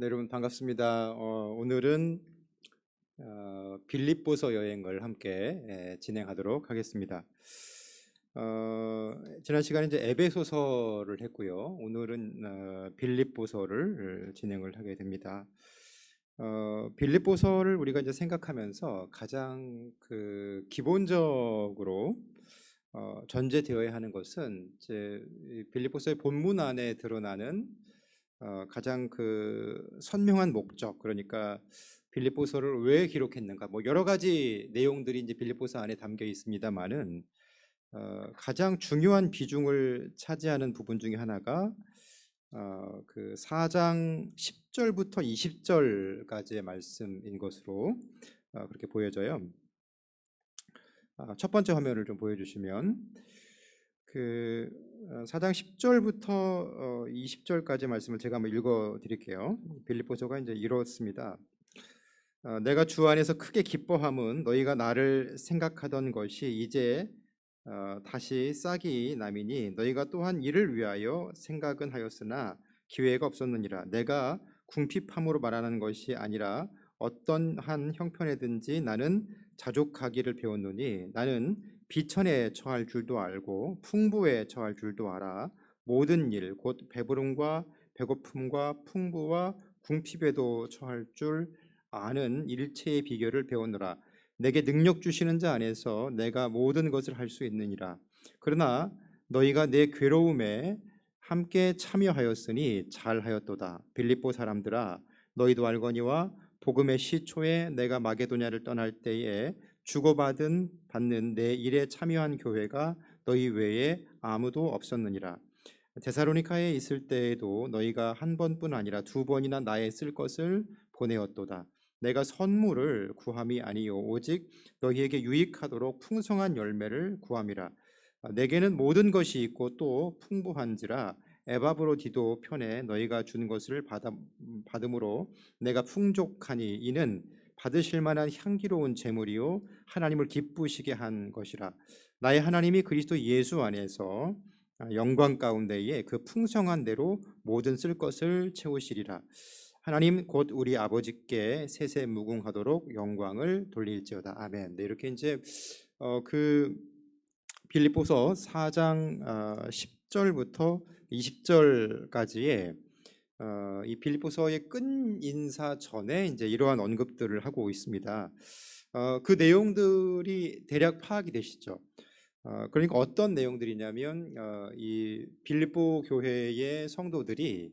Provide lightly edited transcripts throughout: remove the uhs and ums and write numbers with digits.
네, 여러분 반갑습니다. 오늘은 빌립보서 여행을 함께 진행하도록 하겠습니다. 지난 시간에 이제 에베소서를 했고요. 오늘은 빌립보서를 진행을 하게 됩니다. 빌립보서를 우리가 이제 생각하면서 가장 그 기본적으로 전제되어야 하는 것은 이제 이 빌립보서의 본문 안에 드러나는 가장 그 선명한 목적, 그러니까 빌립보서를 왜 기록했는가, 뭐 여러 가지 내용들이 이제 빌립보서 안에 담겨 있습니다만은 가장 중요한 비중을 차지하는 부분 중에 하나가 그 4장 10절부터 20절까지의 말씀인 것으로 그렇게 보여져요. 첫 번째 화면을 좀 보여주시면 그 4장 10절부터 20절까지 말씀을 제가 한번 읽어 드릴게요. 빌립보서가 이제 이렇습니다. 내가 주 안에서 크게 기뻐함은 너희가 나를 생각하던 것이 이제 다시 싹이 남이니 너희가 또한 이를 위하여 생각은 하였으나 기회가 없었느니라. 내가 궁핍함으로 말하는 것이 아니라 어떤 한 형편에든지 나는 자족하기를 배웠노니 나는 비천에 처할 줄도 알고 풍부에 처할 줄도 알아. 모든 일 곧 배부름과 배고픔과 풍부와 궁핍에도 처할 줄 아는 일체의 비결을 배우노라. 내게 능력 주시는 자 안에서 내가 모든 것을 할 수 있느니라. 그러나 너희가 내 괴로움에 함께 참여하였으니 잘하였도다. 빌립보 사람들아, 너희도 알거니와 복음의 시초에 내가 마게도냐를 떠날 때에 받는 내 일에 참여한 교회가 너희 외에 아무도 없었느니라. 데살로니카에 있을 때에도 너희가 한 번뿐 아니라 두 번이나 나의 쓸 것을 보내었도다. 내가 선물을 구함이 아니요 오직 너희에게 유익하도록 풍성한 열매를 구함이라. 내게는 모든 것이 있고 또 풍부한지라. 에바브로디도 편에 너희가 준 것을 받음으로 내가 풍족하니 이는 받으실 만한 향기로운 제물이요 하나님을 기쁘시게 한 것이라. 나의 하나님이 그리스도 예수 안에서 영광 가운데에 그 풍성한 대로 모든 쓸 것을 채우시리라. 하나님 곧 우리 아버지께 세세 무궁하도록 영광을 돌릴지어다. 아멘. 네, 이렇게 이제 그 빌립보서 4장 10절부터 20절까지의 이 빌립보서의 끝 인사 전에 이제 이러한 언급들을 하고 있습니다. 그 내용들이 대략 파악이 되시죠? 그러니까 어떤 내용들이냐면 이 빌립보 교회의 성도들이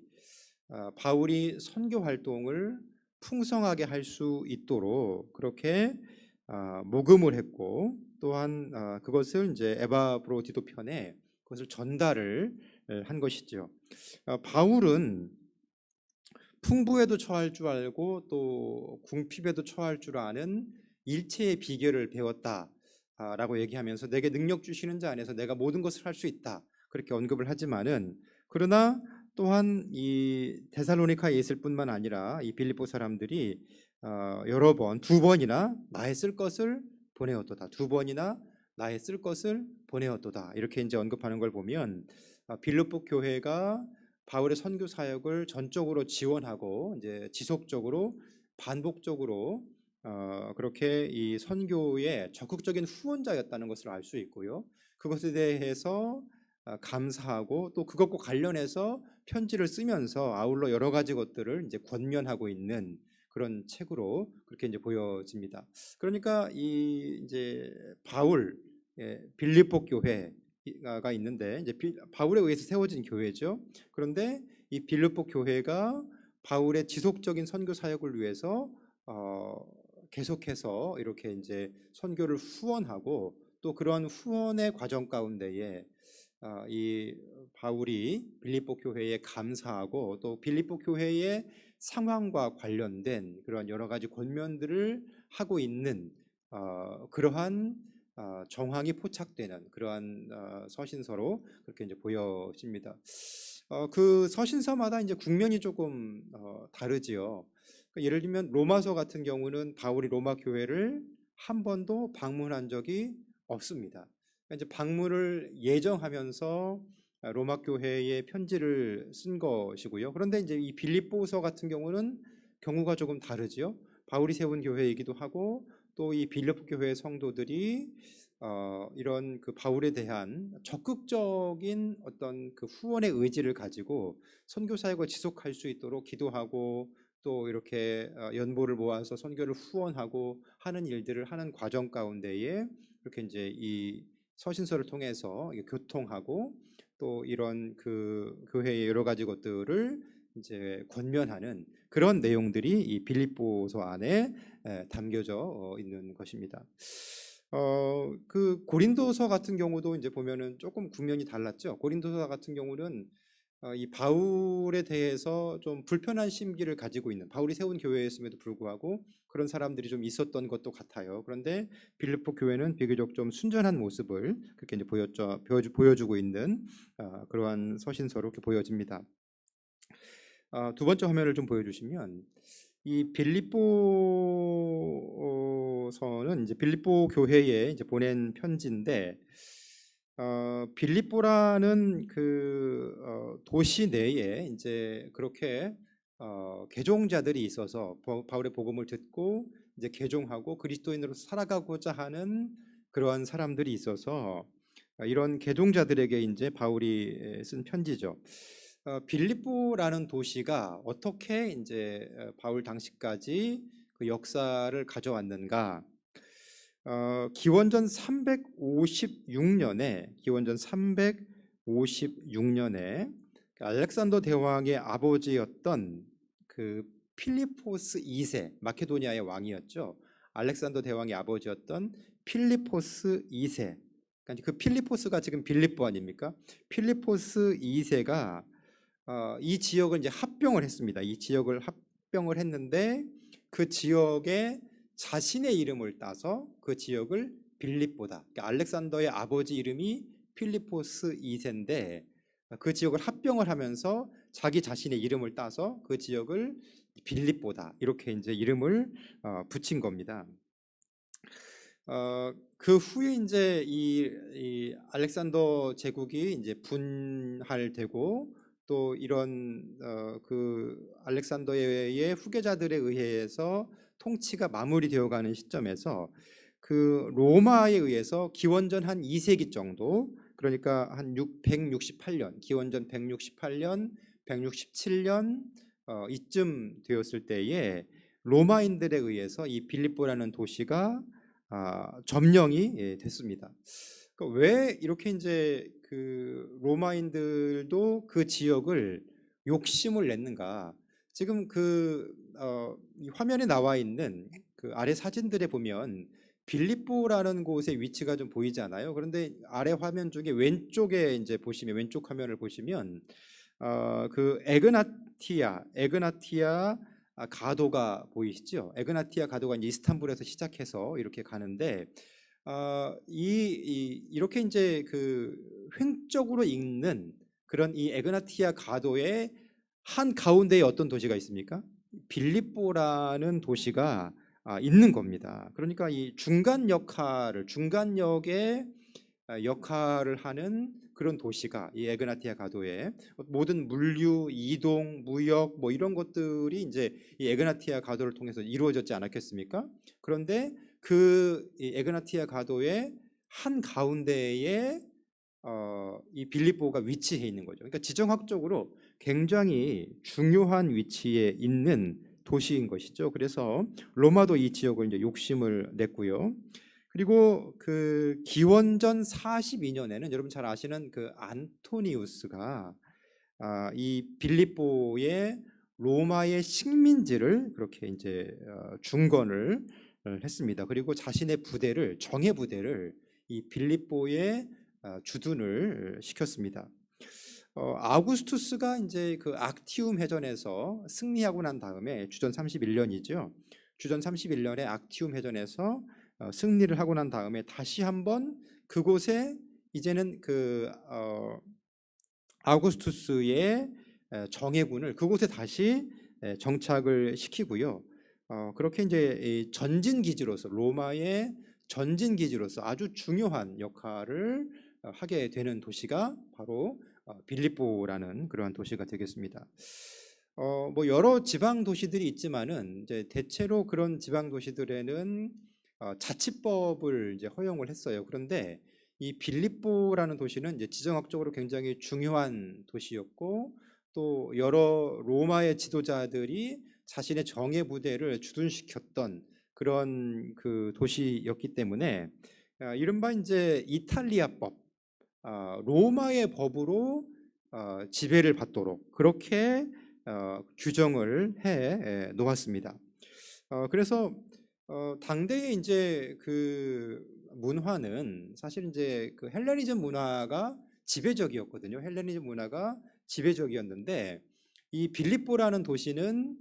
바울이 선교 활동을 풍성하게 할 수 있도록 그렇게 모금을 했고, 또한 그것을 이제 에바브로디도 편에 그것을 전달을 한 것이죠. 바울은 풍부에도 처할 줄 알고 또 궁핍에도 처할 줄 아는 일체의 비결을 배웠다 라고 얘기하면서 내게 능력 주시는 자 안에서 내가 모든 것을 할 수 있다 그렇게 언급을 하지만은, 그러나 또한 이 데살로니카에 있을 뿐만 아니라 이 빌립보 사람들이 여러 번, 두 번이나 나의 쓸 것을 보내었도다, 두 번이나 나의 쓸 것을 보내었도다 이렇게 이제 언급하는 걸 보면 빌립보 교회가 바울의 선교 사역을 전적으로 지원하고 이제 지속적으로 반복적으로 그렇게 이 선교의 적극적인 후원자였다는 것을 알 수 있고요. 그것에 대해서 감사하고 또 그것과 관련해서 편지를 쓰면서 아울러 여러 가지 것들을 이제 권면하고 있는 그런 책으로 그렇게 이제 보여집니다. 그러니까 이 이제 바울 빌립보 교회가 있는데 이제 바울에 의해서 세워진 교회죠. 그런데 이 빌립보 교회가 바울의 지속적인 선교 사역을 위해서 계속해서 이렇게 이제 선교를 후원하고, 또 그러한 후원의 과정 가운데에 이 바울이 빌립보 교회에 감사하고 또 빌립보 교회의 상황과 관련된 그런 여러 가지 권면들을 하고 있는 그러한 정황이 포착되는 그러한 서신서로 그렇게 이제 보여집니다. 그 서신서마다 이제 국면이 조금 다르지요. 그러니까 예를 들면 로마서 같은 경우는 바울이 로마 교회를 한 번도 방문한 적이 없습니다. 그러니까 이제 방문을 예정하면서 로마 교회에 편지를 쓴 것이고요. 그런데 이제 이 빌립보서 같은 경우는 경우가 조금 다르지요. 바울이 세운 교회이기도 하고 또 이 빌립보 교회의 성도들이 이런 그 바울에 대한 적극적인 어떤 그 후원의 의지를 가지고 선교 사역을 지속할 수 있도록 기도하고 또 이렇게 연보를 모아서 선교를 후원하고 하는 일들을 하는 과정 가운데에 이렇게 이제 이 서신서를 통해서 교통하고 또 이런 그 교회의 여러 가지 것들을 이제 권면하는 그런 내용들이 이 빌립보서 안에 담겨져 있는 것입니다. 그 고린도서 같은 경우도 이제 보면은 조금 국면이 달랐죠. 고린도서 같은 경우는 이 바울에 대해서 좀 불편한 심기를 가지고 있는 바울이 세운 교회였음에도 불구하고 그런 사람들이 좀 있었던 것도 같아요. 그런데 빌립보 교회는 비교적 좀 순전한 모습을 그렇게 이제 보여주고 있는 그러한 서신서로 이렇게 보여집니다. 두 번째 화면을 좀 보여주시면 이 빌립보서는 이제 빌립보 교회에 이제 보낸 편지인데 빌립보라는 그 도시 내에 이제 그렇게 개종자들이 있어서 바울의 복음을 듣고 이제 개종하고 그리스도인으로 살아가고자 하는 그러한 사람들이 있어서 이런 개종자들에게 이제 바울이 쓴 편지죠. 빌립보라는 도시가 어떻게 이제 바울 당시까지 그 역사를 가져왔는가? 기원전 356년에 알렉산더 대왕의 아버지였던 그 필리포스 2세 마케도니아의 왕이었죠. 알렉산더 대왕의 아버지였던 필리포스 2세. 그러니까 그 필리포스가 지금 빌립보 아닙니까? 필리포스 2세가 이 지역을 이제 합병을 했습니다. 이 지역을 합병을 했는데 그 지역에 자신의 이름을 따서 그 지역을 빌립보다. 그러니까 알렉산더의 아버지 이름이 필리포스 2세인데 그 지역을 합병을 하면서 자기 자신의 이름을 따서 그 지역을 빌립보다 이렇게 이제 이름을 붙인 겁니다. 그 후에 이제 이 알렉산더 제국이 이제 분할되고 또 이런 그 알렉산더의 후계자들에 의해서 통치가 마무리되어가는 시점에서 그 로마에 의해서 기원전 한 2세기 정도 그러니까 한 168년 기원전 168년 167년 이쯤 되었을 때에 로마인들에 의해서 이 빌립보라는 도시가 점령이 됐습니다. 그러니까 왜 이렇게 이제 그 로마인들도 그 지역을 욕심을 냈는가? 지금 이 화면에 나와 있는 그 아래 사진들에 보면 빌립보라는 곳의 위치가 좀 보이지 않아요? 그런데 아래 화면 중에 왼쪽에 이제 보시면 왼쪽 화면을 보시면 그 에그나티아 가도가 보이시죠? 에그나티아 가도가 이제 이스탄불에서 시작해서 이렇게 가는데 이렇게 이제 그 횡적으로 있는 그런 이 에그나티아 가도의 한 가운데에 어떤 도시가 있습니까? 빌립보라는 도시가 있는 겁니다. 그러니까 이 중간역의 역할을 하는 그런 도시가 이 에그나티아 가도에 모든 물류, 이동, 무역 뭐 이런 것들이 이제 이 에그나티아 가도를 통해서 이루어졌지 않았겠습니까? 그런데 이 에그나티아 가도의 한 가운데에 이 빌립보가 위치해 있는 거죠. 그러니까 지정학적으로 굉장히 중요한 위치에 있는 도시인 것이죠. 그래서 로마도 이 지역을 이제 욕심을 냈고요. 그리고 그 기원전 42년에는 여러분 잘 아시는 그 안토니우스가 이 빌립보의 로마의 식민지를 그렇게 이제 중건을 했습니다. 그리고 자신의 정예 부대를 이 빌립보에 주둔을 시켰습니다. 아우구스투스가 이제 그 악티움 해전에서 승리하고 난 다음에 주전 31년이죠. 주전 31년에 악티움 해전에서 승리를 하고 난 다음에 다시 한번 그곳에 이제는 그 아우구스투스의 정예군을 그곳에 다시 정착을 시키고요. 그렇게 이제 전진 기지로서 로마의 전진 기지로서 아주 중요한 역할을 하게 되는 도시가 바로 빌립보라는 그러한 도시가 되겠습니다. 뭐 여러 지방 도시들이 있지만은 이제 대체로 그런 지방 도시들에는 자치법을 이제 허용을 했어요. 그런데 이 빌립보라는 도시는 이제 지정학적으로 굉장히 중요한 도시였고, 또 여러 로마의 지도자들이 자신의 정예 부대를 주둔시켰던 그런 그 도시였기 때문에 이른바 이제 이탈리아법, 로마의 법으로 지배를 받도록 그렇게 규정을 해 놓았습니다. 그래서 당대의 이제 그 문화는 사실 이제 그 헬레니즘 문화가 지배적이었거든요. 헬레니즘 문화가 지배적이었는데 이 빌립보라는 도시는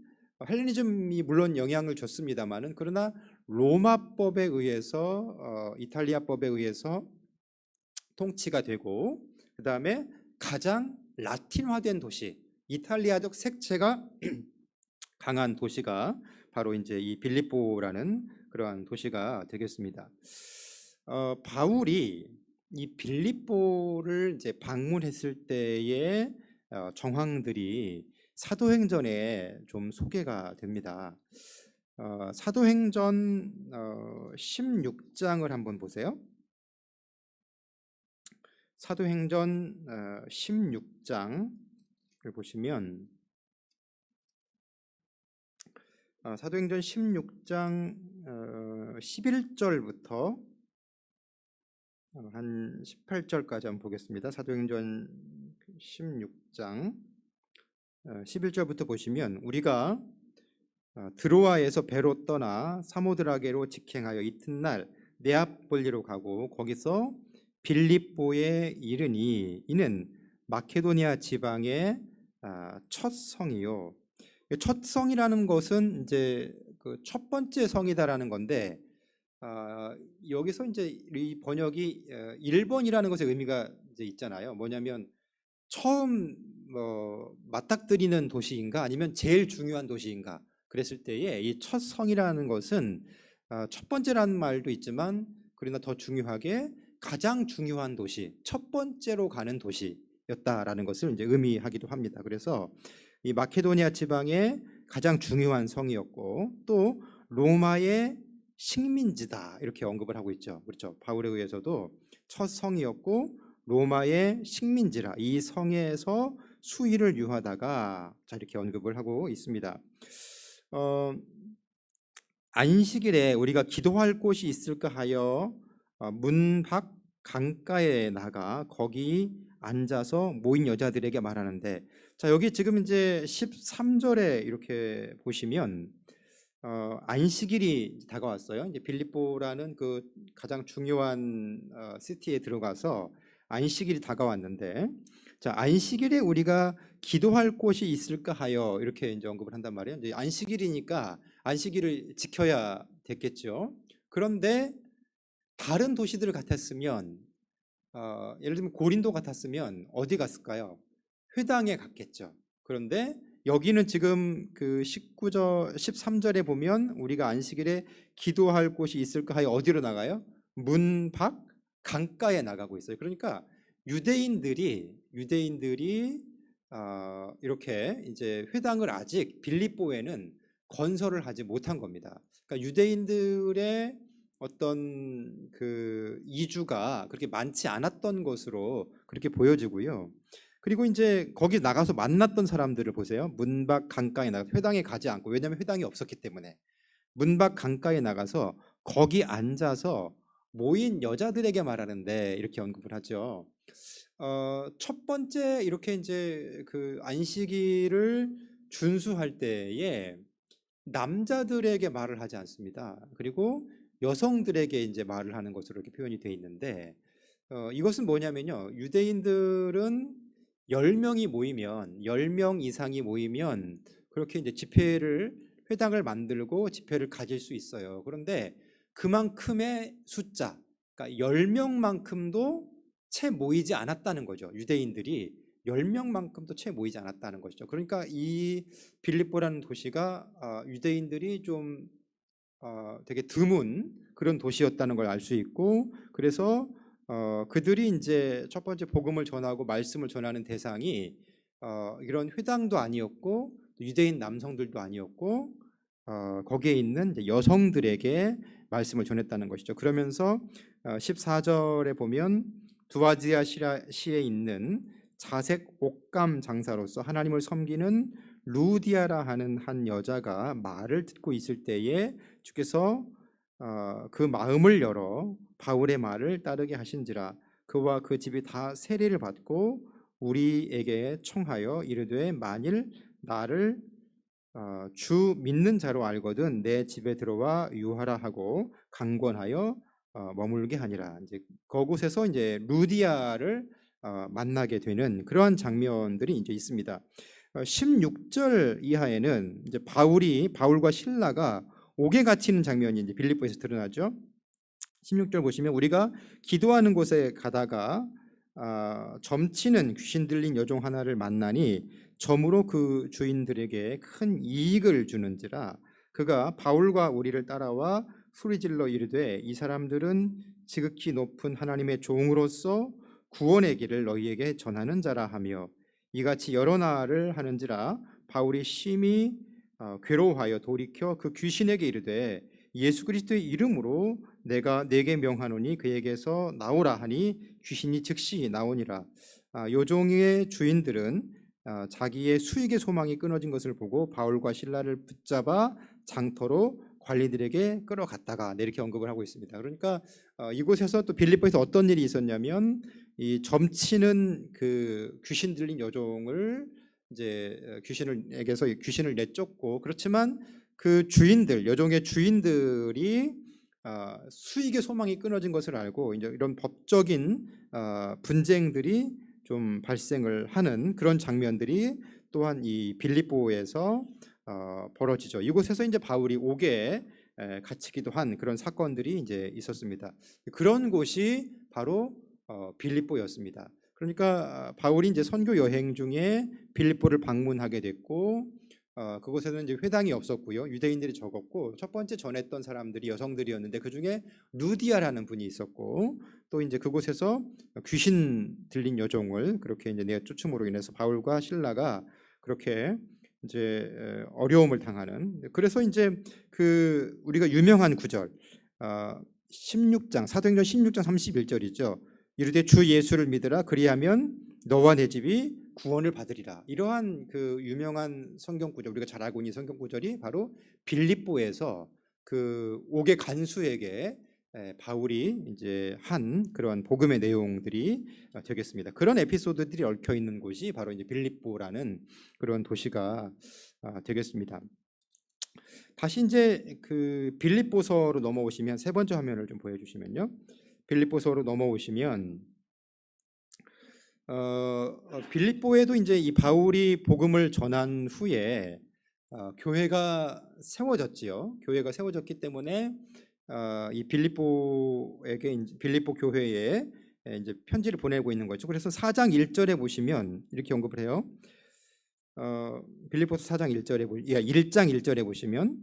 헬레니즘이 물론 영향을 줬습니다만은, 그러나 로마법에 의해서 이탈리아법에 의해서 통치가 되고, 그 다음에 가장 라틴화된 도시, 이탈리아적 색채가 강한 도시가 바로 이제 이 빌립보라는 그러한 도시가 되겠습니다. 바울이 이 빌립보를 이제 방문했을 때의 정황들이 사도행전에 좀 소개가 됩니다. 사도행전 16장을 한번 보세요. 사도행전 16장을 보시면 사도행전 16장 11절부터 한 18절까지 한번 보겠습니다. 사도행전 16장 11절부터 보시면, 우리가 드로아에서 배로 떠나 사모드라게로 직행하여 이튿날 네아폴리로 가고 거기서 빌립보에 이르니, 이는 마케도니아 지방의 첫 성이요. 첫 성이라는 것은 이제 그 첫 번째 성이다라는 건데, 여기서 이제 이 번역이 1번이라는 것의 의미가 이제 있잖아요. 뭐냐면 처음 맞닥뜨리는 도시인가 아니면 제일 중요한 도시인가 그랬을 때에 이 첫 성이라는 것은 첫 번째라는 말도 있지만, 그러나 더 중요하게 가장 중요한 도시, 첫 번째로 가는 도시였다라는 것을 이제 의미하기도 합니다. 그래서 이 마케도니아 지방의 가장 중요한 성이었고, 또 로마의 식민지다 이렇게 언급을 하고 있죠. 그렇죠. 바울에 의해서도 첫 성이었고 로마의 식민지라, 이 성에서 수의를 유하다가 자 이렇게 언급을 하고 있습니다. 안식일에 우리가 기도할 곳이 있을까 하여 문 밖 강가에 나가 거기 앉아서 모인 여자들에게 말하는데, 자 여기 지금 이제 13절에 이렇게 보시면 안식일이 다가왔어요. 이제 빌립보라는 그 가장 중요한 시티에 들어가서 안식일이 다가왔는데, 자 안식일에 우리가 기도할 곳이 있을까 하여 이렇게 이제 언급을 한단 말이에요. 이제 안식일이니까 안식일을 지켜야 됐겠죠. 그런데 다른 도시들 같았으면 예를 들면 고린도 같았으면 어디 갔을까요? 회당에 갔겠죠. 그런데 여기는 지금 그 19절 13절에 보면 우리가 안식일에 기도할 곳이 있을까 하여 어디로 나가요? 문 밖 강가에 나가고 있어요. 그러니까 유대인들이 이렇게 이제 회당을 아직 빌립보에는 건설을 하지 못한 겁니다. 그러니까 유대인들의 어떤 그 이주가 그렇게 많지 않았던 것으로 그렇게 보여지고요. 그리고 이제 거기 나가서 만났던 사람들을 보세요. 문 밖 강가에 나가, 회당에 가지 않고, 왜냐하면 회당이 없었기 때문에 문 밖 강가에 나가서 거기 앉아서 모인 여자들에게 말하는데 이렇게 언급을 하죠. 첫 번째 이렇게 이제 그 안식일을 준수할 때에 남자들에게 말을 하지 않습니다. 그리고 여성들에게 이제 말을 하는 것으로 이렇게 표현이 되어 있는데, 이것은 뭐냐면요. 유대인들은 10명이 모이면 10명 이상이 모이면 그렇게 이제 회당을 만들고 집회를 가질 수 있어요. 그런데 그만큼의 숫자, 그러니까 10명만큼도 채 모이지 않았다는 거죠. 유대인들이 10명만큼도 채 모이지 않았다는 것이죠. 그러니까 이 빌립보라는 도시가 유대인들이 좀 되게 드문 그런 도시였다는 걸 알 수 있고, 그래서 그들이 이제 첫 번째 복음을 전하고 말씀을 전하는 대상이 이런 회당도 아니었고 유대인 남성들도 아니었고 거기에 있는 이제 여성들에게 말씀을 전했다는 것이죠. 그러면서 14절에 보면 두아지아 시에 있는 자색 옷감 장사로서 하나님을 섬기는 루디아라 하는 한 여자가 말을 듣고 있을 때에 주께서 그 마음을 열어 바울의 말을 따르게 하신지라. 그와 그 집이 다 세례를 받고 우리에게 청하여 이르되 만일 나를 주 믿는 자로 알거든 내 집에 들어와 유하라 하고 강권하여 머물게 하니라. 이제 그곳에서 이제 루디아를 만나게 되는 그러한 장면들이 이제 있습니다. 16절 이하에는 이제 바울과 신라가 옥에 갇히는 장면이 이제 빌립보에서 드러나죠. 16절 보시면 우리가 기도하는 곳에 가다가 점치는 귀신 들린 여종 하나를 만나니 점으로 그 주인들에게 큰 이익을 주는지라. 그가 바울과 우리를 따라와 소리질러 이르되 이 사람들은 지극히 높은 하나님의 종으로서 구원의 길을 너희에게 전하는 자라 하며 이같이 여러 날을 하는지라. 바울이 심히 괴로워하여 돌이켜 그 귀신에게 이르되 예수 그리스도의 이름으로 내가 네게 명하노니 그에게서 나오라 하니 귀신이 즉시 나오니라. 요종의 주인들은 자기의 수익의 소망이 끊어진 것을 보고 바울과 신라를 붙잡아 장터로 관리들에게 끌어갔다가 이렇게 언급을 하고 있습니다. 그러니까 이곳에서 또 빌립보에서 어떤 일이 있었냐면 이 점치는 그 귀신 들린 여종을 이제 귀신에게서 귀신을 내쫓고, 그렇지만 그 주인들, 여종의 주인들이 수익의 소망이 끊어진 것을 알고 이제 이런 법적인 분쟁들이 좀 발생을 하는 그런 장면들이 또한 이 빌립보에서 벌어지죠. 이곳에서 이제 바울이 옥에 갇히기도 한 그런 사건들이 이제 있었습니다. 그런 곳이 바로 빌립보였습니다. 그러니까 바울이 이제 선교 여행 중에 빌립보를 방문하게 됐고 그곳에는 이제 회당이 없었고요. 유대인들이 적었고 첫 번째 전했던 사람들이 여성들이었는데 그 중에 루디아라는 분이 있었고 또 이제 그곳에서 귀신 들린 여종을 그렇게 이제 내쫓음으로 인해서 바울과 신라가 그렇게 이제 어려움을 당하는. 그래서 이제 그 우리가 유명한 구절 16장 사도행전 16장 31절이죠. 이르되 주 예수를 믿으라 그리하면 너와 내 집이 구원을 받으리라. 이러한 그 유명한 성경 구절, 우리가 잘 알고 있는 성경 구절이 바로 빌립보에서 그 옥의 간수에게 바울이 이제 한 그런 복음의 내용들이 되겠습니다. 그런 에피소드들이 얽혀 있는 곳이 바로 이제 빌립보라는 그런 도시가 되겠습니다. 다시 이제 그 빌립보서로 넘어오시면 세 번째 화면을 좀 보여주시면요. 빌립보서로 넘어오시면 빌립보에도 이제 이 바울이 복음을 전한 후에 교회가 세워졌지요. 교회가 세워졌기 때문에 이 빌립보에게 빌립보 교회에 이제 편지를 보내고 있는 거죠. 그래서 4장 1절에 보시면 이렇게 언급을 해요. 빌립보서 4장 1절에 1장 1절에 보시면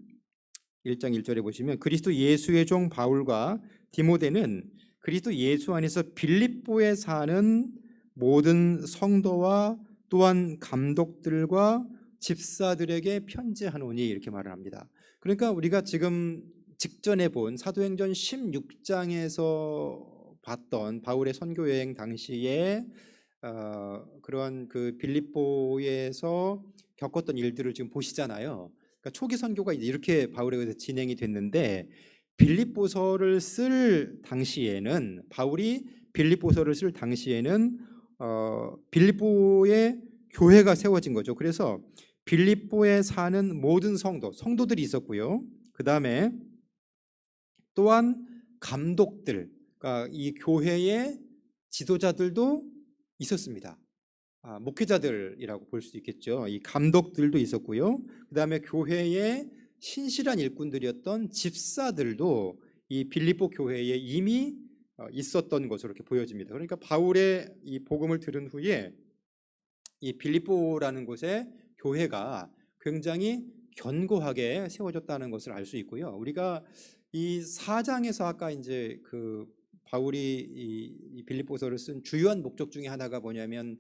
1장 1절에 보시면 그리스도 예수의 종 바울과 디모데는 그리스도 예수 안에서 빌립보에 사는 모든 성도와 또한 감독들과 집사들에게 편지하노니 이렇게 말을 합니다. 그러니까 우리가 지금 직전에 본 사도행전 16장에서 봤던 바울의 선교 여행 당시에 그런 그 빌립보에서 겪었던 일들을 지금 보시잖아요. 그러니까 초기 선교가 이렇게 바울에 의해서 진행이 됐는데 빌립보서를 쓸 당시에는 바울이 빌립보서를 쓸 당시에는 빌립보에 교회가 세워진 거죠. 그래서 빌립보에 사는 모든 성도들이 있었고요. 그 다음에 또한 감독들, 그러니까 이 교회의 지도자들도 있었습니다. 목회자들이라고 볼 수 있겠죠. 이 감독들도 있었고요. 그 다음에 교회의 신실한 일꾼들이었던 집사들도 이 빌립보 교회에 이미 있었던 것으로 이렇게 보여집니다. 그러니까 바울의 이 복음을 들은 후에 이 빌립보라는 곳에 교회가 굉장히 견고하게 세워졌다는 것을 알 수 있고요. 우리가 이 4장에서 아까 이제 그 바울이 이 빌립보서를 쓴 주요한 목적 중에 하나가 뭐냐면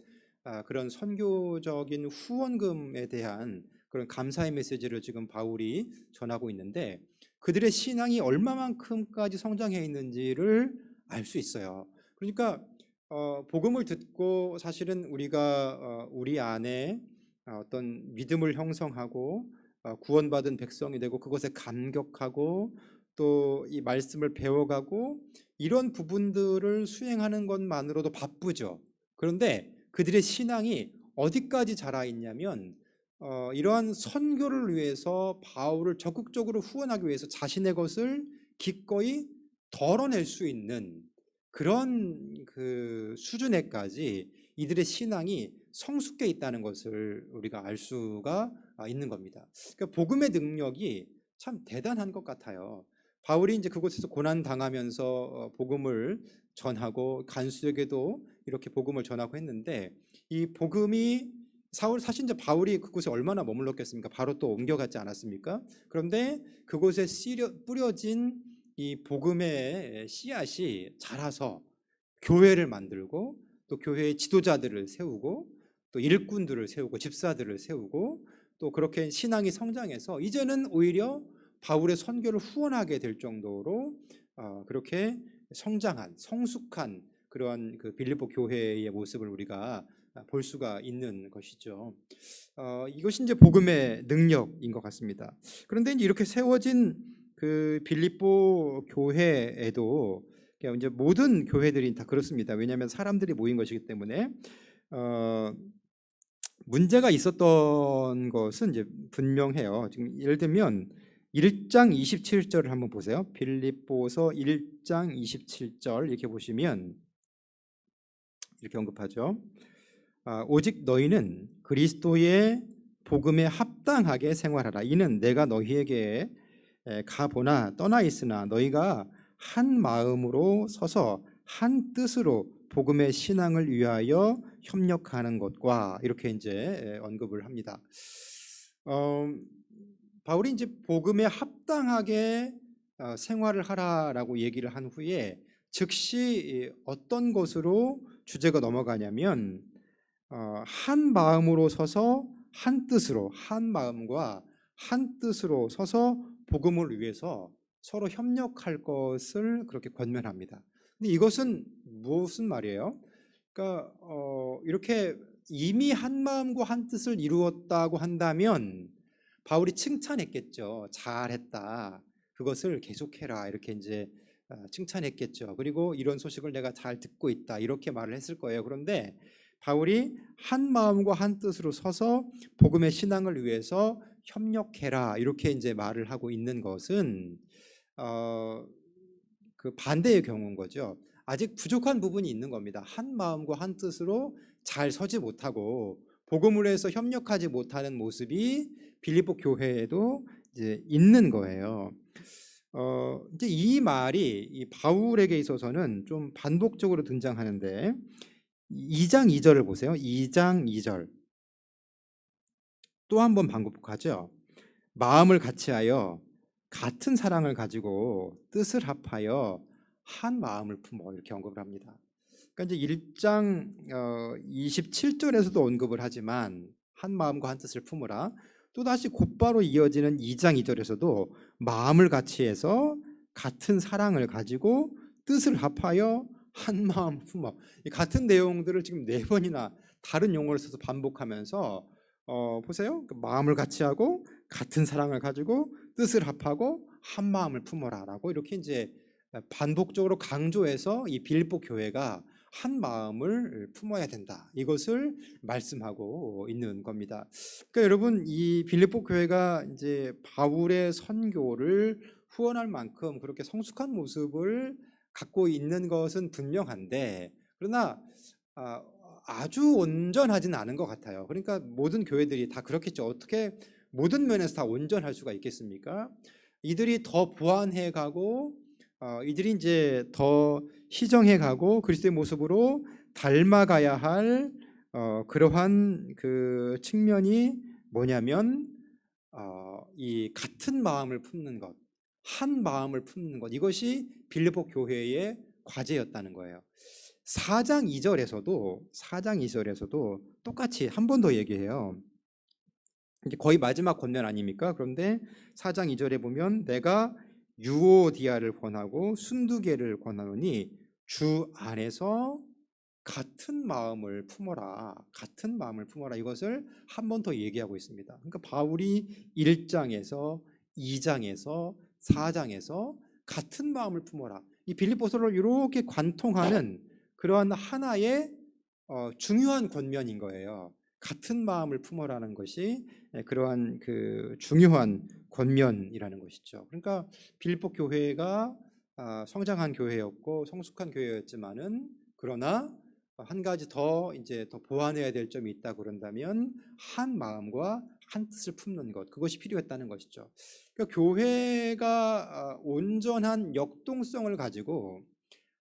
그런 선교적인 후원금에 대한 그런 감사의 메시지를 지금 바울이 전하고 있는데 그들의 신앙이 얼마만큼까지 성장해 있는지를 알 수 있어요. 그러니까 복음을 듣고 사실은 우리가 우리 안에 어떤 믿음을 형성하고 구원받은 백성이 되고 그것에 감격하고 또 이 말씀을 배워가고 이런 부분들을 수행하는 것만으로도 바쁘죠. 그런데 그들의 신앙이 어디까지 자라 있냐면 이러한 선교를 위해서 바울을 적극적으로 후원하기 위해서 자신의 것을 기꺼이 덜어낼 수 있는 그런 그 수준에까지 이들의 신앙이 성숙해 있다는 것을 우리가 알 수가 있는 겁니다. 그러니까 복음의 능력이 참 대단한 것 같아요. 바울이 이제 그곳에서 고난 당하면서 복음을 전하고 간수에게도 이렇게 복음을 전하고 했는데 이 복음이 사실 이제 바울이 그곳에 얼마나 머물렀겠습니까? 바로 또 옮겨갔지 않았습니까? 그런데 그곳에 뿌려진 이 복음의 씨앗이 자라서 교회를 만들고 또 교회의 지도자들을 세우고 또 일꾼들을 세우고 집사들을 세우고 또 그렇게 신앙이 성장해서 이제는 오히려 바울의 선교를 후원하게 될 정도로 그렇게 성장한 성숙한 그러한 그 빌립보 교회의 모습을 우리가 볼 수가 있는 것이죠. 이것이 이제 복음의 능력인 것 같습니다. 그런데 이제 이렇게 세워진 그 빌립보 교회에도 이제 모든 교회들이 다 그렇습니다. 왜냐하면 사람들이 모인 것이기 때문에 문제가 있었던 것은 이제 분명해요. 지금 예를 들면 1장 27절을 한번 보세요. 빌립보서 1장 27절 이렇게 보시면 이렇게 언급하죠. 오직 너희는 그리스도의 복음에 합당하게 생활하라. 이는 내가 너희에게 가보나 떠나 있으나 너희가 한 마음으로 서서 한 뜻으로 복음의 신앙을 위하여 협력하는 것과 이렇게 이제 언급을 합니다. 바울이 이제 복음에 합당하게 생활을 하라라고 얘기를 한 후에 즉시 어떤 것으로 주제가 넘어가냐면 한 마음으로 서서 한 뜻으로 한 마음과 한 뜻으로 서서 복음을 위해서 서로 협력할 것을 그렇게 권면합니다. 근데 이것은 무슨 말이에요? 그러니까 이렇게 이미 한 마음과 한 뜻을 이루었다고 한다면 바울이 칭찬했겠죠. 잘했다. 그것을 계속해라. 이렇게 이제 칭찬했겠죠. 그리고 이런 소식을 내가 잘 듣고 있다. 이렇게 말을 했을 거예요. 그런데 바울이 한 마음과 한 뜻으로 서서 복음의 신앙을 위해서 협력해라. 이렇게 이제 말을 하고 있는 것은 그 반대의 경우인 거죠. 아직 부족한 부분이 있는 겁니다. 한 마음과 한 뜻으로 잘 서지 못하고 복음을 위해서 협력하지 못하는 모습이 빌립보 교회에도 이제 있는 거예요. 이제 이 말이 이 바울에게 있어서는 좀 반복적으로 등장하는데 2장 2절을 보세요. 2장 2절 또 한 번 반복하죠. 마음을 같이하여 같은 사랑을 가지고 뜻을 합하여 한 마음을 품어 이렇게 언급을 합니다. 그러니까 이제 1장 27절에서도 언급을 하지만 한 마음과 한 뜻을 품으라. 또 다시 곧바로 이어지는 2장 2절에서도 마음을 같이해서 같은 사랑을 가지고 뜻을 합하여 한 마음 품어. 같은 내용들을 지금 4번이나 다른 용어를 써서 반복하면서 보세요. 마음을 같이하고 같은 사랑을 가지고 뜻을 합하고 한 마음을 품어라라고 이렇게 이제 반복적으로 강조해서 이 빌립보 교회가 한 마음을 품어야 된다. 이것을 말씀하고 있는 겁니다. 그러니까 여러분 이 빌립보 교회가 이제 바울의 선교를 후원할 만큼 그렇게 성숙한 모습을 갖고 있는 것은 분명한데 그러나 아주 온전하지는 않은 것 같아요. 그러니까 모든 교회들이 다 그렇겠죠. 어떻게 모든 면에서 다 온전할 수가 있겠습니까? 이들이 더 보완해 가고 이들이 이제 더 희정해 가고 그리스도의 모습으로 닮아가야 할 그러한 그 측면이 뭐냐면 이 같은 마음을 품는 것, 한 마음을 품는 것 이것이 빌립보 교회의 과제였다는 거예요. 4장 2절에서도 똑같이 한 번 더 얘기해요. 이제 거의 마지막 권면 아닙니까? 그런데 4장 2절에 보면 내가 유오디아를 권하고 순두개를 권하노니 주 안에서 같은 마음을 품어라. 같은 마음을 품어라. 이것을 한 번 더 얘기하고 있습니다. 그러니까 바울이 1장에서 2장에서 4장에서 같은 마음을 품어라. 이 빌립보서를 이렇게 관통하는 그러한 하나의 중요한 권면인 거예요. 같은 마음을 품어라는 것이 그러한 그 중요한 권면이라는 것이죠. 그러니까 빌립보 교회가 성장한 교회였고 성숙한 교회였지만은 그러나 한 가지 더 보완해야 될 점이 있다 그런다면 한 마음과 한 뜻을 품는 것, 그것이 필요했다는 것이죠. 그러니까 교회가 온전한 역동성을 가지고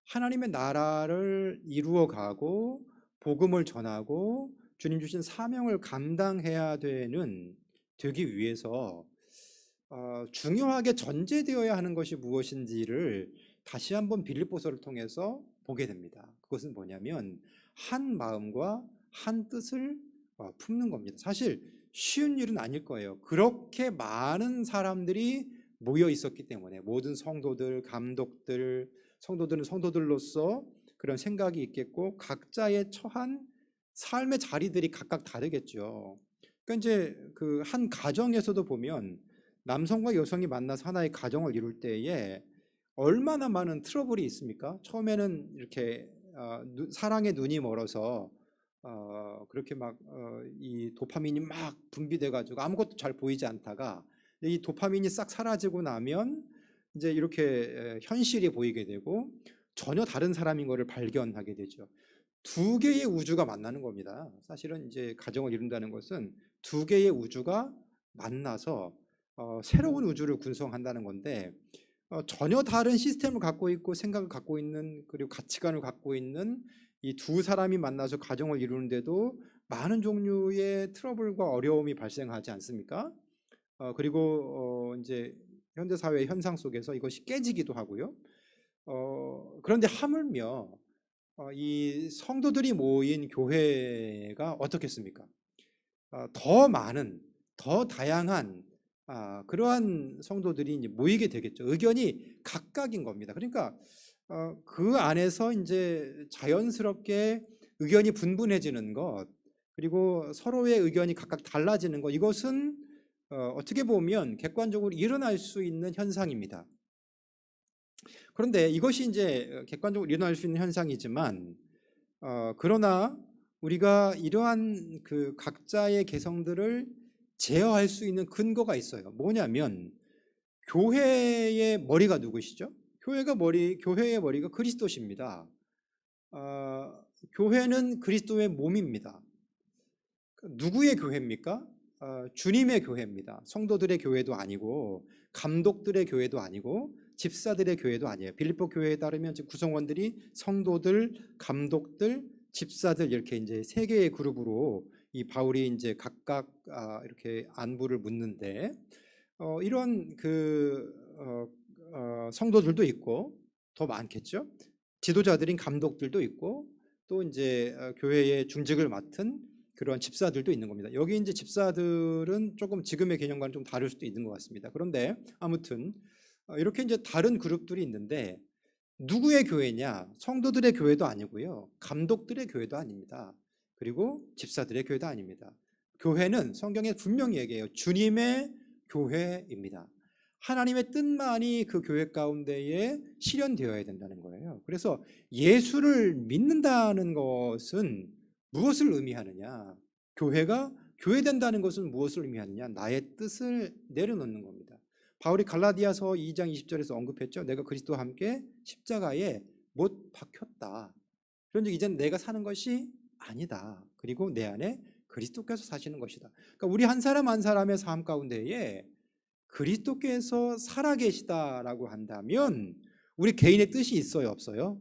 하나님의 나라를 이루어가고 복음을 전하고 주님 주신 사명을 감당해야 되기 위해서 중요하게 전제되어야 하는 것이 무엇인지를 다시 한번 빌립보서를 통해서 보게 됩니다. 그것은 뭐냐면 한 마음과 한 뜻을 품는 겁니다. 사실 쉬운 일은 아닐 거예요. 그렇게 많은 사람들이 모여 있었기 때문에 모든 성도들, 감독들, 성도들은 성도들로서 그런 생각이 있겠고 각자의 처한 삶의 자리들이 각각 다르겠죠. 그러니까 이제 그 한 가정에서도 보면 남성과 여성이 만나서 하나의 가정을 이룰 때에 얼마나 많은 트러블이 있습니까? 처음에는 이렇게 사랑의 눈이 멀어서 그렇게 막 이 도파민이 막 분비돼 가지고 아무것도 잘 보이지 않다가 이 도파민이 싹 사라지고 나면 이제 이렇게 현실이 보이게 되고 전혀 다른 사람인 것을 발견하게 되죠. 두 개의 우주가 만나는 겁니다. 사실은 이제 가정을 이룬다는 것은 두 개의 우주가 만나서 새로운 우주를 군성한다는 건데 전혀 다른 시스템을 갖고 있고 생각을 갖고 있는 그리고 가치관을 갖고 있는 이 두 사람이 만나서 가정을 이루는데도 많은 종류의 트러블과 어려움이 발생하지 않습니까? 그리고 이제 현대 사회의 현상 속에서 이것이 깨지기도 하고요. 그런데 하물며 이 성도들이 모인 교회가 어떻겠습니까? 더 많은, 더 다양한 그러한 성도들이 이제 모이게 되겠죠. 의견이 각각인 겁니다. 그러니까 그 안에서 이제 자연스럽게 의견이 분분해지는 것, 그리고 서로의 의견이 각각 달라지는 것, 이것은 어떻게 보면 객관적으로 일어날 수 있는 현상입니다. 그런데 이것이 이제 객관적으로 일어날 수 있는 현상이지만 그러나 우리가 이러한 그 각자의 개성들을 제어할 수 있는 근거가 있어요. 뭐냐면 교회의 머리가 누구시죠? 교회의 머리가 그리스도십니다. 교회는 그리스도의 몸입니다. 누구의 교회입니까? 주님의 교회입니다. 성도들의 교회도 아니고 감독들의 교회도 아니고 집사들의 교회도 아니에요. 빌립보 교회에 따르면 구성원들이 성도들, 감독들, 집사들 이렇게 이제 세 개의 그룹으로 이 바울이 이제 각각 이렇게 안부를 묻는데 이런 성도들도 있고 더 많겠죠. 지도자들인 감독들도 있고 또 이제 교회의 중직을 맡은 그런 집사들도 있는 겁니다. 여기 이제 집사들은 조금 지금의 개념과는 좀 다를 수도 있는 것 같습니다. 그런데 아무튼 이렇게 이제 다른 그룹들이 있는데 누구의 교회냐? 성도들의 교회도 아니고요. 감독들의 교회도 아닙니다. 그리고 집사들의 교회도 아닙니다. 교회는 성경에 분명히 얘기해요. 주님의 교회입니다. 하나님의 뜻만이 그 교회 가운데에 실현되어야 된다는 거예요. 그래서 예수를 믿는다는 것은 무엇을 의미하느냐? 교회가 교회된다는 것은 무엇을 의미하느냐? 나의 뜻을 내려놓는 겁니다. 바울이 갈라디아서 2장 20절에서 언급했죠. 내가 그리스도와 함께 십자가에 못 박혔다. 그런즉 이제는 내가 사는 것이 아니다. 그리고 내 안에 그리스도께서 사시는 것이다. 그러니까 우리 한 사람 한 사람의 삶 가운데에 그리스도께서 살아계시다라고 한다면 우리 개인의 뜻이 있어요, 없어요?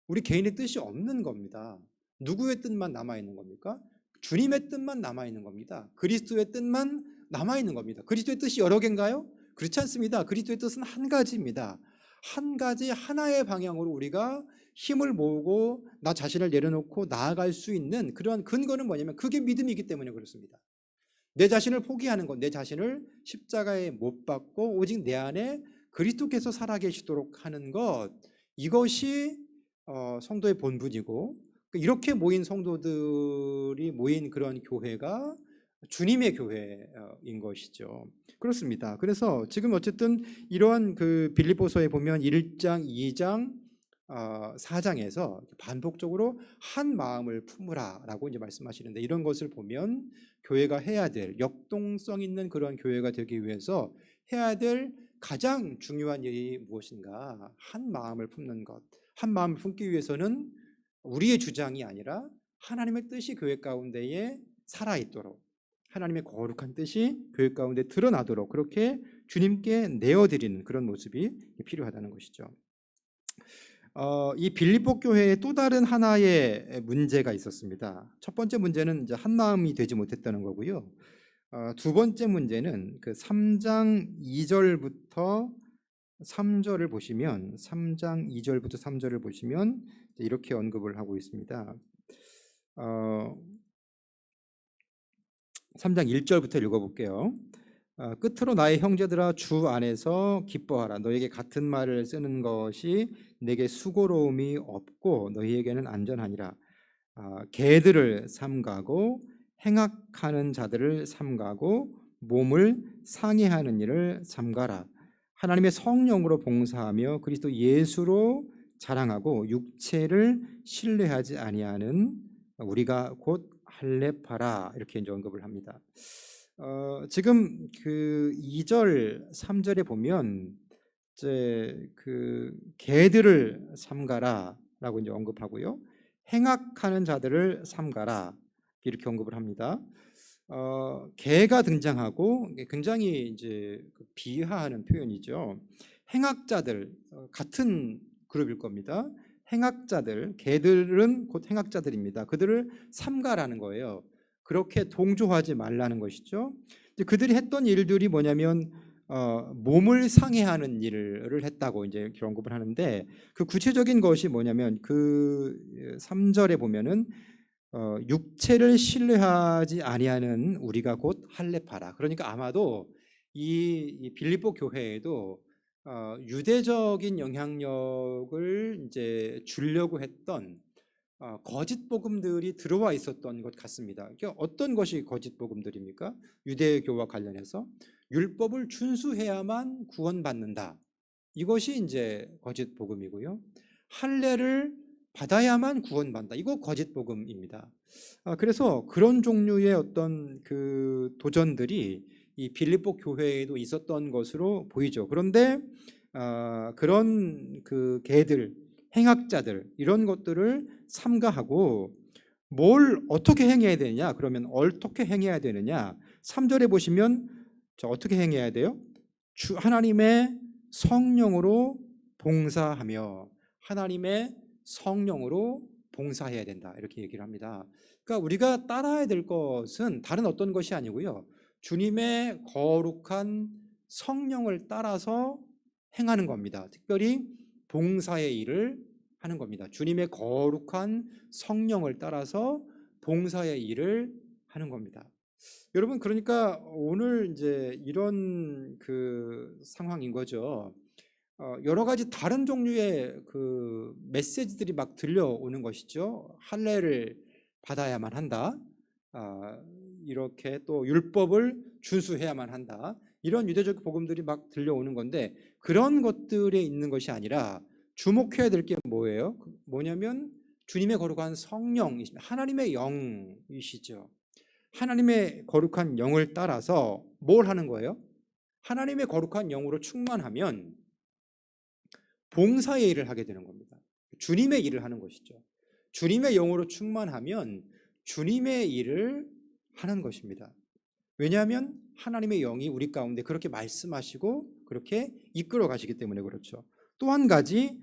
우리 개인의 뜻이 없는 겁니다. 누구의 뜻만 남아있는 겁니까? 주님의 뜻만 남아있는 겁니다. 그리스도의 뜻만 남아있는 겁니다. 그리스도의 뜻이 여러 개인가요? 그렇지 않습니다. 그리스도의 뜻은 한 가지입니다. 한 가지 하나의 방향으로 우리가 힘을 모으고 나 자신을 내려놓고 나아갈 수 있는 그러한 근거는 뭐냐면 그게 믿음이기 때문에 그렇습니다. 내 자신을 포기하는 것, 내 자신을 십자가에 못 박고 오직 내 안에 그리스도께서 살아계시도록 하는 것, 이것이 성도의 본분이고, 이렇게 모인 성도들이 모인 그런 교회가 주님의 교회인 것이죠. 그렇습니다. 그래서 지금 어쨌든 이러한 그 빌립보서에 보면 1장, 2장, 4장에서 반복적으로 한 마음을 품으라라고 이제 말씀하시는데, 이런 것을 보면 교회가 해야 될, 역동성 있는 그런 교회가 되기 위해서 해야 될 가장 중요한 일이 무엇인가? 한 마음을 품는 것. 한 마음을 품기 위해서는 우리의 주장이 아니라 하나님의 뜻이 교회 가운데에 살아있도록, 하나님의 거룩한 뜻이 교회 가운데 드러나도록 그렇게 주님께 내어드리는 그런 모습이 필요하다는 것이죠. 이 빌립보 교회에 또 다른 하나의 문제가 있었습니다. 첫 번째 문제는 이제 한 마음이 되지 못했다는 거고요. 두 번째 문제는 그 3장 2절부터 3절을 보시면, 3장 2절부터 3절을 보시면 이렇게 언급을 하고 있습니다. 3장 1절부터 읽어볼게요. 끝으로 나의 형제들아, 주 안에서 기뻐하라. 너에게 같은 말을 쓰는 것이 내게 수고로움이 없고 너희에게는 안전하니라. 개들을 삼가고 행악하는 자들을 삼가고 몸을 상해하는 일을 삼가라. 하나님의 성령으로 봉사하며 그리스도 예수로 자랑하고 육체를 신뢰하지 아니하는 우리가 곧 할례파라. 이렇게 이제 언급을 합니다. 지금 그 2절, 3절에 보면 이제 그 개들을 삼가라라고 이제 언급하고요, 행악하는 자들을 삼가라 이렇게 언급을 합니다. 개가 등장하고 굉장히 이제 비하하는 표현이죠. 행악자들, 같은 그룹일 겁니다. 행악자들, 개들은 곧 행악자들입니다. 그들을 삼가라는 거예요. 그렇게 동조하지 말라는 것이죠. 그들이 했던 일들이 뭐냐면 몸을 상해하는 일을 했다고 이제 언급을 하는데, 그 구체적인 것이 뭐냐면 그 3절에 보면은 육체를 신뢰하지 아니하는 우리가 곧 할례파라. 그러니까 아마도 이 빌립보 교회에도 유대적인 영향력을 이제 주려고 했던 거짓 복음들이 들어와 있었던 것 같습니다. 어떤 것이 거짓 복음들입니까? 유대교와 관련해서 율법을 준수해야만 구원받는다. 이것이 이제 거짓 복음이고요. 할례를 받아야만 구원받는다. 이거 거짓 복음입니다. 그래서 그런 종류의 어떤 그 도전들이 이 빌립보 교회에도 있었던 것으로 보이죠. 그런데 그런 그 개들, 행악자들 이런 것들을 삼가하고 뭘 어떻게 행해야 되느냐? 그러면 어떻게 행해야 되느냐? 3절에 보시면 어떻게 행해야 돼요? 하나님의 성령으로 봉사하며, 하나님의 성령으로 봉사해야 된다 이렇게 얘기를 합니다. 그러니까 우리가 따라야 될 것은 다른 어떤 것이 아니고요, 주님의 거룩한 성령을 따라서 행하는 겁니다. 특별히 봉사의 일을 하는 겁니다. 주님의 거룩한 성령을 따라서 봉사의 일을 하는 겁니다. 여러분, 그러니까 오늘 이제 이런 그 상황인 거죠. 여러 가지 다른 종류의 그 메시지들이 막 들려오는 것이죠. 할례를 받아야만 한다. 이렇게 또 율법을 준수해야만 한다. 이런 유대적 복음들이 막 들려오는 건데, 그런 것들에 있는 것이 아니라 주목해야 될 게 뭐예요? 뭐냐면 주님의 거룩한 성령이십니다. 하나님의 영이시죠. 하나님의 거룩한 영을 따라서 뭘 하는 거예요? 하나님의 거룩한 영으로 충만하면 봉사의 일을 하게 되는 겁니다. 주님의 일을 하는 것이죠. 주님의 영으로 충만하면 주님의 일을 하는 것입니다. 왜냐하면 하나님의 영이 우리 가운데 그렇게 말씀하시고 그렇게 이끌어 가시기 때문에 그렇죠. 또 한 가지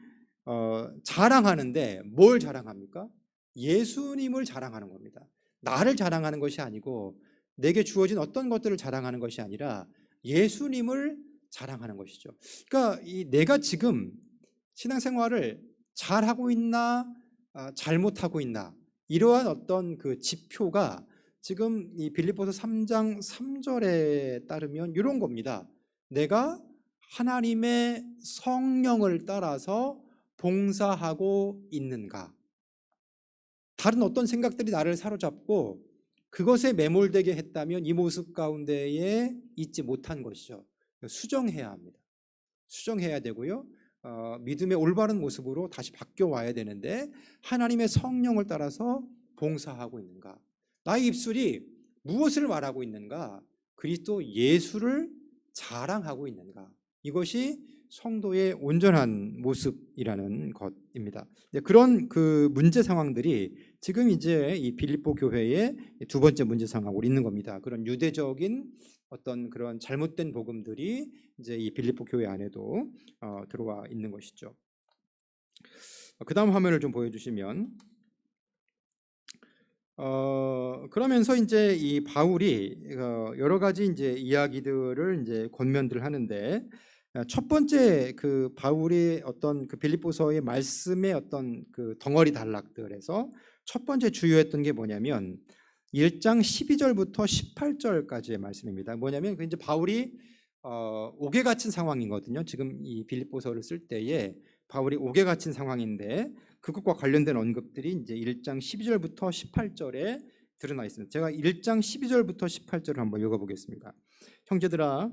자랑하는데 뭘 자랑합니까? 예수님을 자랑하는 겁니다. 나를 자랑하는 것이 아니고, 내게 주어진 어떤 것들을 자랑하는 것이 아니라 예수님을 자랑하는 것이죠. 그러니까 내가 지금 신앙생활을 잘하고 있나 잘못하고 있나, 이러한 어떤 그 지표가 지금 이 빌립보서 3장 3절에 따르면 이런 겁니다. 내가 하나님의 성령을 따라서 봉사하고 있는가? 다른 어떤 생각들이 나를 사로잡고 그것에 매몰되게 했다면 이 모습 가운데에 있지 못한 것이죠. 수정해야 합니다. 수정해야 되고요. 믿음의 올바른 모습으로 다시 바뀌어 와야 되는데, 하나님의 성령을 따라서 봉사하고 있는가? 나의 입술이 무엇을 말하고 있는가? 그리스도 예수를 자랑하고 있는가? 이것이 성도의 온전한 모습이라는 것입니다. 그런 그 문제 상황들이 지금 이제 이 빌립보 교회의 두 번째 문제 상황으로 있는 겁니다. 그런 유대적인 어떤 그런 잘못된 복음들이 이제 이 빌립보 교회 안에도 들어와 있는 것이죠. 그 다음 화면을 좀 보여주시면, 그러면서 이제 이 바울이 여러 가지 이제 이야기들을 이제 권면들 하는데, 첫 번째 그 바울이 어떤 그 빌립보서의 말씀의 어떤 그 덩어리 단락들에서 첫 번째 주요했던 게 뭐냐면 1장 12절부터 18절까지의 말씀입니다. 뭐냐면 그 이제 바울이 옥에 갇힌 상황이거든요. 지금 이 빌립보서를 쓸 때에 바울이 옥에 갇힌 상황인데 그것과 관련된 언급들이 이제 1장 12절부터 18절에 드러나 있습니다. 제가 1장 12절부터 18절을 한번 읽어보겠습니다. 형제들아,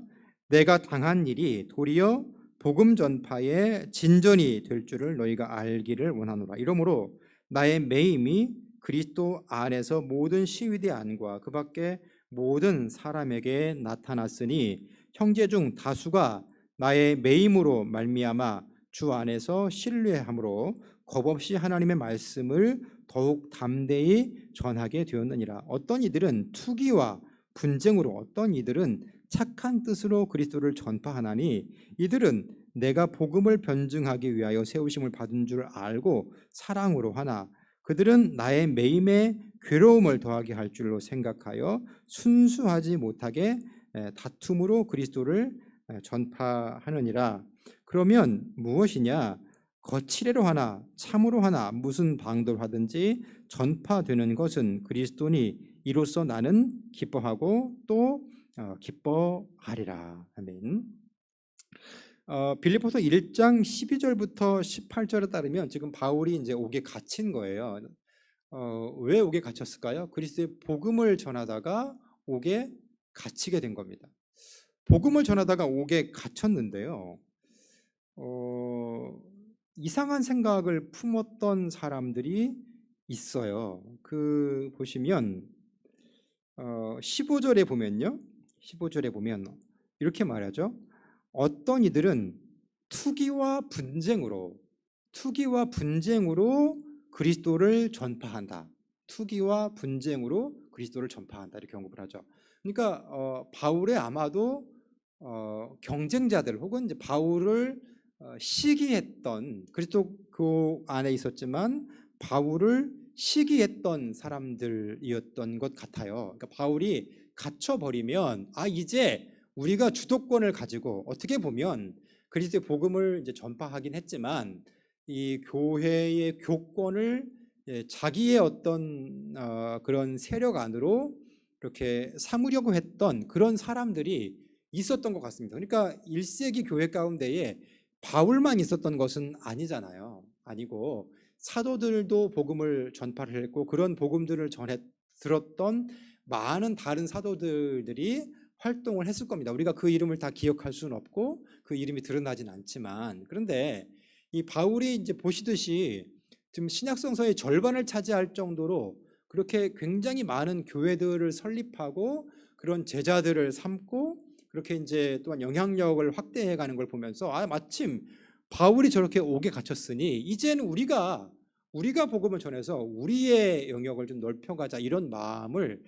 내가 당한 일이 도리어 복음 전파의 진전이 될 줄을 너희가 알기를 원하노라. 이러므로 나의 매임이 그리스도 안에서 모든 시위대 안과 그 밖에 모든 사람에게 나타났으니 형제 중 다수가 나의 매임으로 말미암아 주 안에서 신뢰함으로 겁없이 하나님의 말씀을 더욱 담대히 전하게 되었느니라. 어떤 이들은 투기와 분쟁으로, 어떤 이들은 착한 뜻으로 그리스도를 전파하나니 이들은 내가 복음을 변증하기 위하여 세우심을 받은 줄 알고 사랑으로 하나 그들은 나의 매임에 괴로움을 더하게 할 줄로 생각하여 순수하지 못하게 다툼으로 그리스도를 전파하느니라. 그러면 무엇이냐? 거칠애로 하나 참으로 하나 무슨 방도로 하든지 전파되는 것은 그리스도니 이로써 나는 기뻐하고 또 기뻐하리라. 아멘. 빌립보서 1장 12절부터 18절에 따르면 지금 바울이 이제 옥에 갇힌 거예요. 왜 옥에 갇혔을까요? 그리스도의 복음을 전하다가 옥에 갇히게 된 겁니다. 복음을 전하다가 옥에 갇혔는데요. 이상한 생각을 품었던 사람들이 있어요. 그 보시면 15절에 보면요. 15절에 보면 이렇게 말하죠. 어떤 이들은 투기와 분쟁으로 그리스도를 전파한다. 투기와 분쟁으로 그리스도를 전파한다. 이렇게 언급을 하죠. 그러니까 바울의 아마도 경쟁자들 혹은 이제 바울을 시기했던, 그리스도 그 안에 있었지만 바울을 시기했던 사람들이었던 것 같아요. 그러니까 바울이 갇혀버리면 이제 우리가 주도권을 가지고, 어떻게 보면 그리스도의 복음을 이제 전파하긴 했지만 이 교회의 교권을 자기의 어떤 그런 세력 안으로 이렇게 삼으려고 했던 그런 사람들이 있었던 것 같습니다. 그러니까 1세기 교회 가운데에 바울만 있었던 것은 아니잖아요. 아니고 사도들도 복음을 전파를 했고 그런 복음들을 전해 들었던 많은 다른 사도들이 활동을 했을 겁니다. 우리가 그 이름을 다 기억할 수는 없고 그 이름이 드러나진 않지만, 그런데 이 바울이 이제 보시듯이 지금 신약성서의 절반을 차지할 정도로 그렇게 굉장히 많은 교회들을 설립하고 그런 제자들을 삼고 그렇게 이제 또한 영향력을 확대해 가는 걸 보면서 마침 바울이 저렇게 옥에 갇혔으니 이제는 우리가 복음을 전해서 우리의 영역을 좀 넓혀가자, 이런 마음을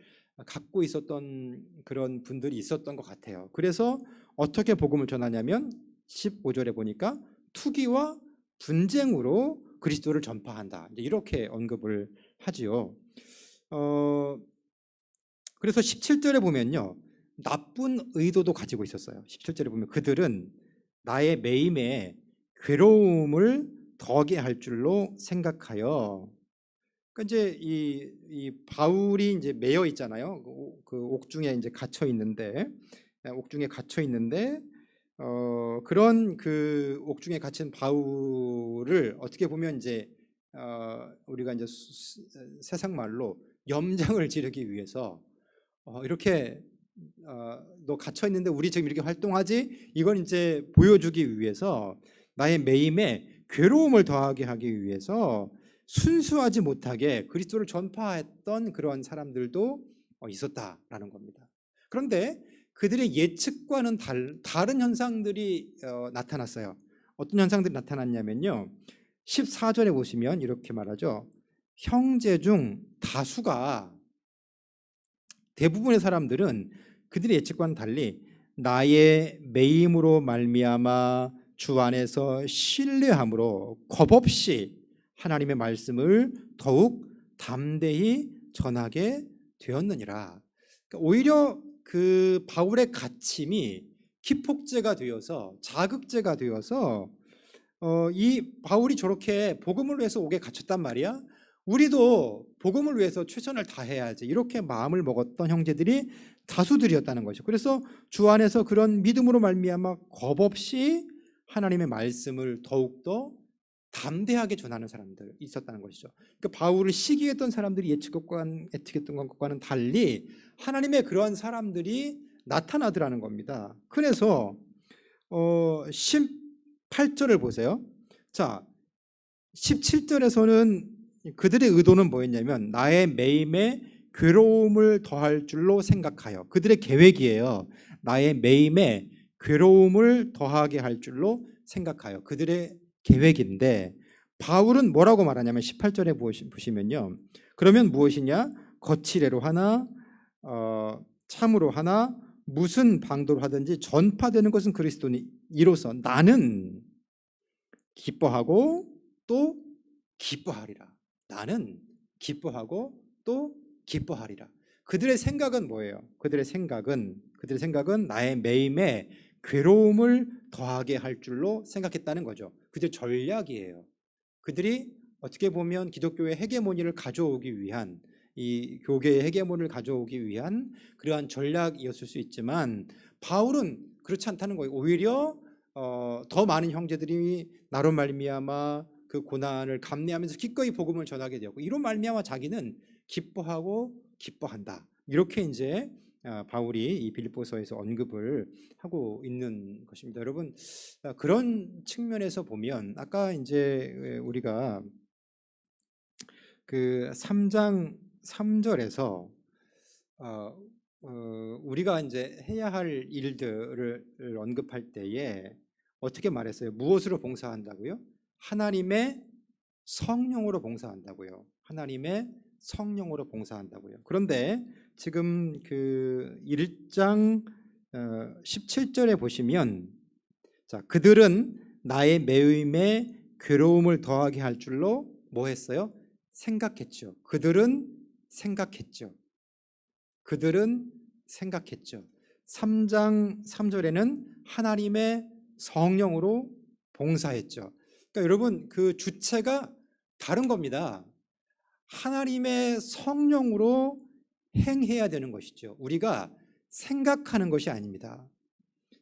갖고 있었던 그런 분들이 있었던 것 같아요. 그래서 어떻게 복음을 전하냐면 15절에 보니까 투기와 분쟁으로 그리스도를 전파한다, 이렇게 언급을 하지요. 그래서 17절에 보면요, 나쁜 의도도 가지고 있었어요. 17절에 보면 그들은 나의 매임에 괴로움을 더하게 할 줄로 생각하여. 그러니까 이제 이 바울이 이제 매여 있잖아요. 그 옥중에 이제 갇혀 있는데, 그런 그 옥중에 갇힌 바울을 어떻게 보면 이제 우리가 이제 세상 말로 염장을 지르기 위해서 이렇게 너 갇혀 있는데 우리 지금 이렇게 활동하지? 이걸 이제 보여주기 위해서 나의 매임에 괴로움을 더하게 하기 위해서 순수하지 못하게 그리스도를 전파했던 그런 사람들도 있었다라는 겁니다. 그런데 그들의 예측과는 다른 현상들이 나타났어요. 어떤 현상들이 나타났냐면요, 14절에 보시면 이렇게 말하죠. 형제 중 다수가, 대부분의 사람들은 그들의 예측과는 달리 나의 매임으로 말미암아 주 안에서 신뢰함으로 겁없이 하나님의 말씀을 더욱 담대히 전하게 되었느니라. 그러니까 오히려 그 바울의 갇힘이 기폭제가 되어서, 자극제가 되어서 이 바울이 저렇게 복음을 위해서 옥에 갇혔단 말이야. 우리도 복음을 위해서 최선을 다해야지, 이렇게 마음을 먹었던 형제들이 다수들이었다는 것이죠. 그래서 주 안에서 그런 믿음으로 말미암아 겁없이 하나님의 말씀을 더욱더 담대하게 전하는 사람들 있었다는 것이죠. 그러니까 바울을 시기했던 사람들이 예측했던 것과는 달리 하나님의 그러한 사람들이 나타나더라는 겁니다. 그래서 18절을 보세요. 자, 17절에서는 그들의 의도는 뭐였냐면 나의 매임에 괴로움을 더할 줄로 생각하여. 그들의 계획이에요. 나의 매임에 괴로움을 더하게 할 줄로 생각하여. 그들의 계획인데, 바울은 뭐라고 말하냐면 18절에 보시면요, 그러면 무엇이냐? 거칠애로 하나 참으로 하나 무슨 방도로 하든지 전파되는 것은 그리스도니 이로써 나는 기뻐하고 또 기뻐하리라. 나는 기뻐하고 또 기뻐하리라. 그들의 생각은 뭐예요? 그들의 생각은 나의 매임에 괴로움을 더하게 할 줄로 생각했다는 거죠. 그들의 전략이에요. 그들이 어떻게 보면 기독교의 헤게모니를 가져오기 위한, 이 교계의 헤게모니를 가져오기 위한 그러한 전략이었을 수 있지만, 바울은 그렇지 않다는 거예요. 오히려 더 많은 형제들이 나로 말미암아 그 고난을 감내하면서 기꺼이 복음을 전하게 되었고, 이로 말미암아 자기는 기뻐하고 기뻐한다. 이렇게 이제 바울이 이 빌립보서에서 언급을 하고 있는 것입니다. 여러분, 그런 측면에서 보면 아까 이제 우리가 그 3장 3절에서 우리가 이제 해야 할 일들을 언급할 때에 어떻게 말했어요? 무엇으로 봉사한다고요? 하나님의 성령으로 봉사한다고요. 하나님의 성령으로 봉사한다고요. 그런데 지금 그 1장 17절에 보시면, 자, 그들은 나의 매임에 괴로움을 더하게 할 줄로 뭐 했어요? 생각했죠. 그들은 생각했죠. 3장 3절에는 하나님의 성령으로 봉사했죠. 그러니까 여러분, 그 주체가 다른 겁니다. 하나님의 성령으로 행해야 되는 것이죠. 우리가 생각하는 것이 아닙니다.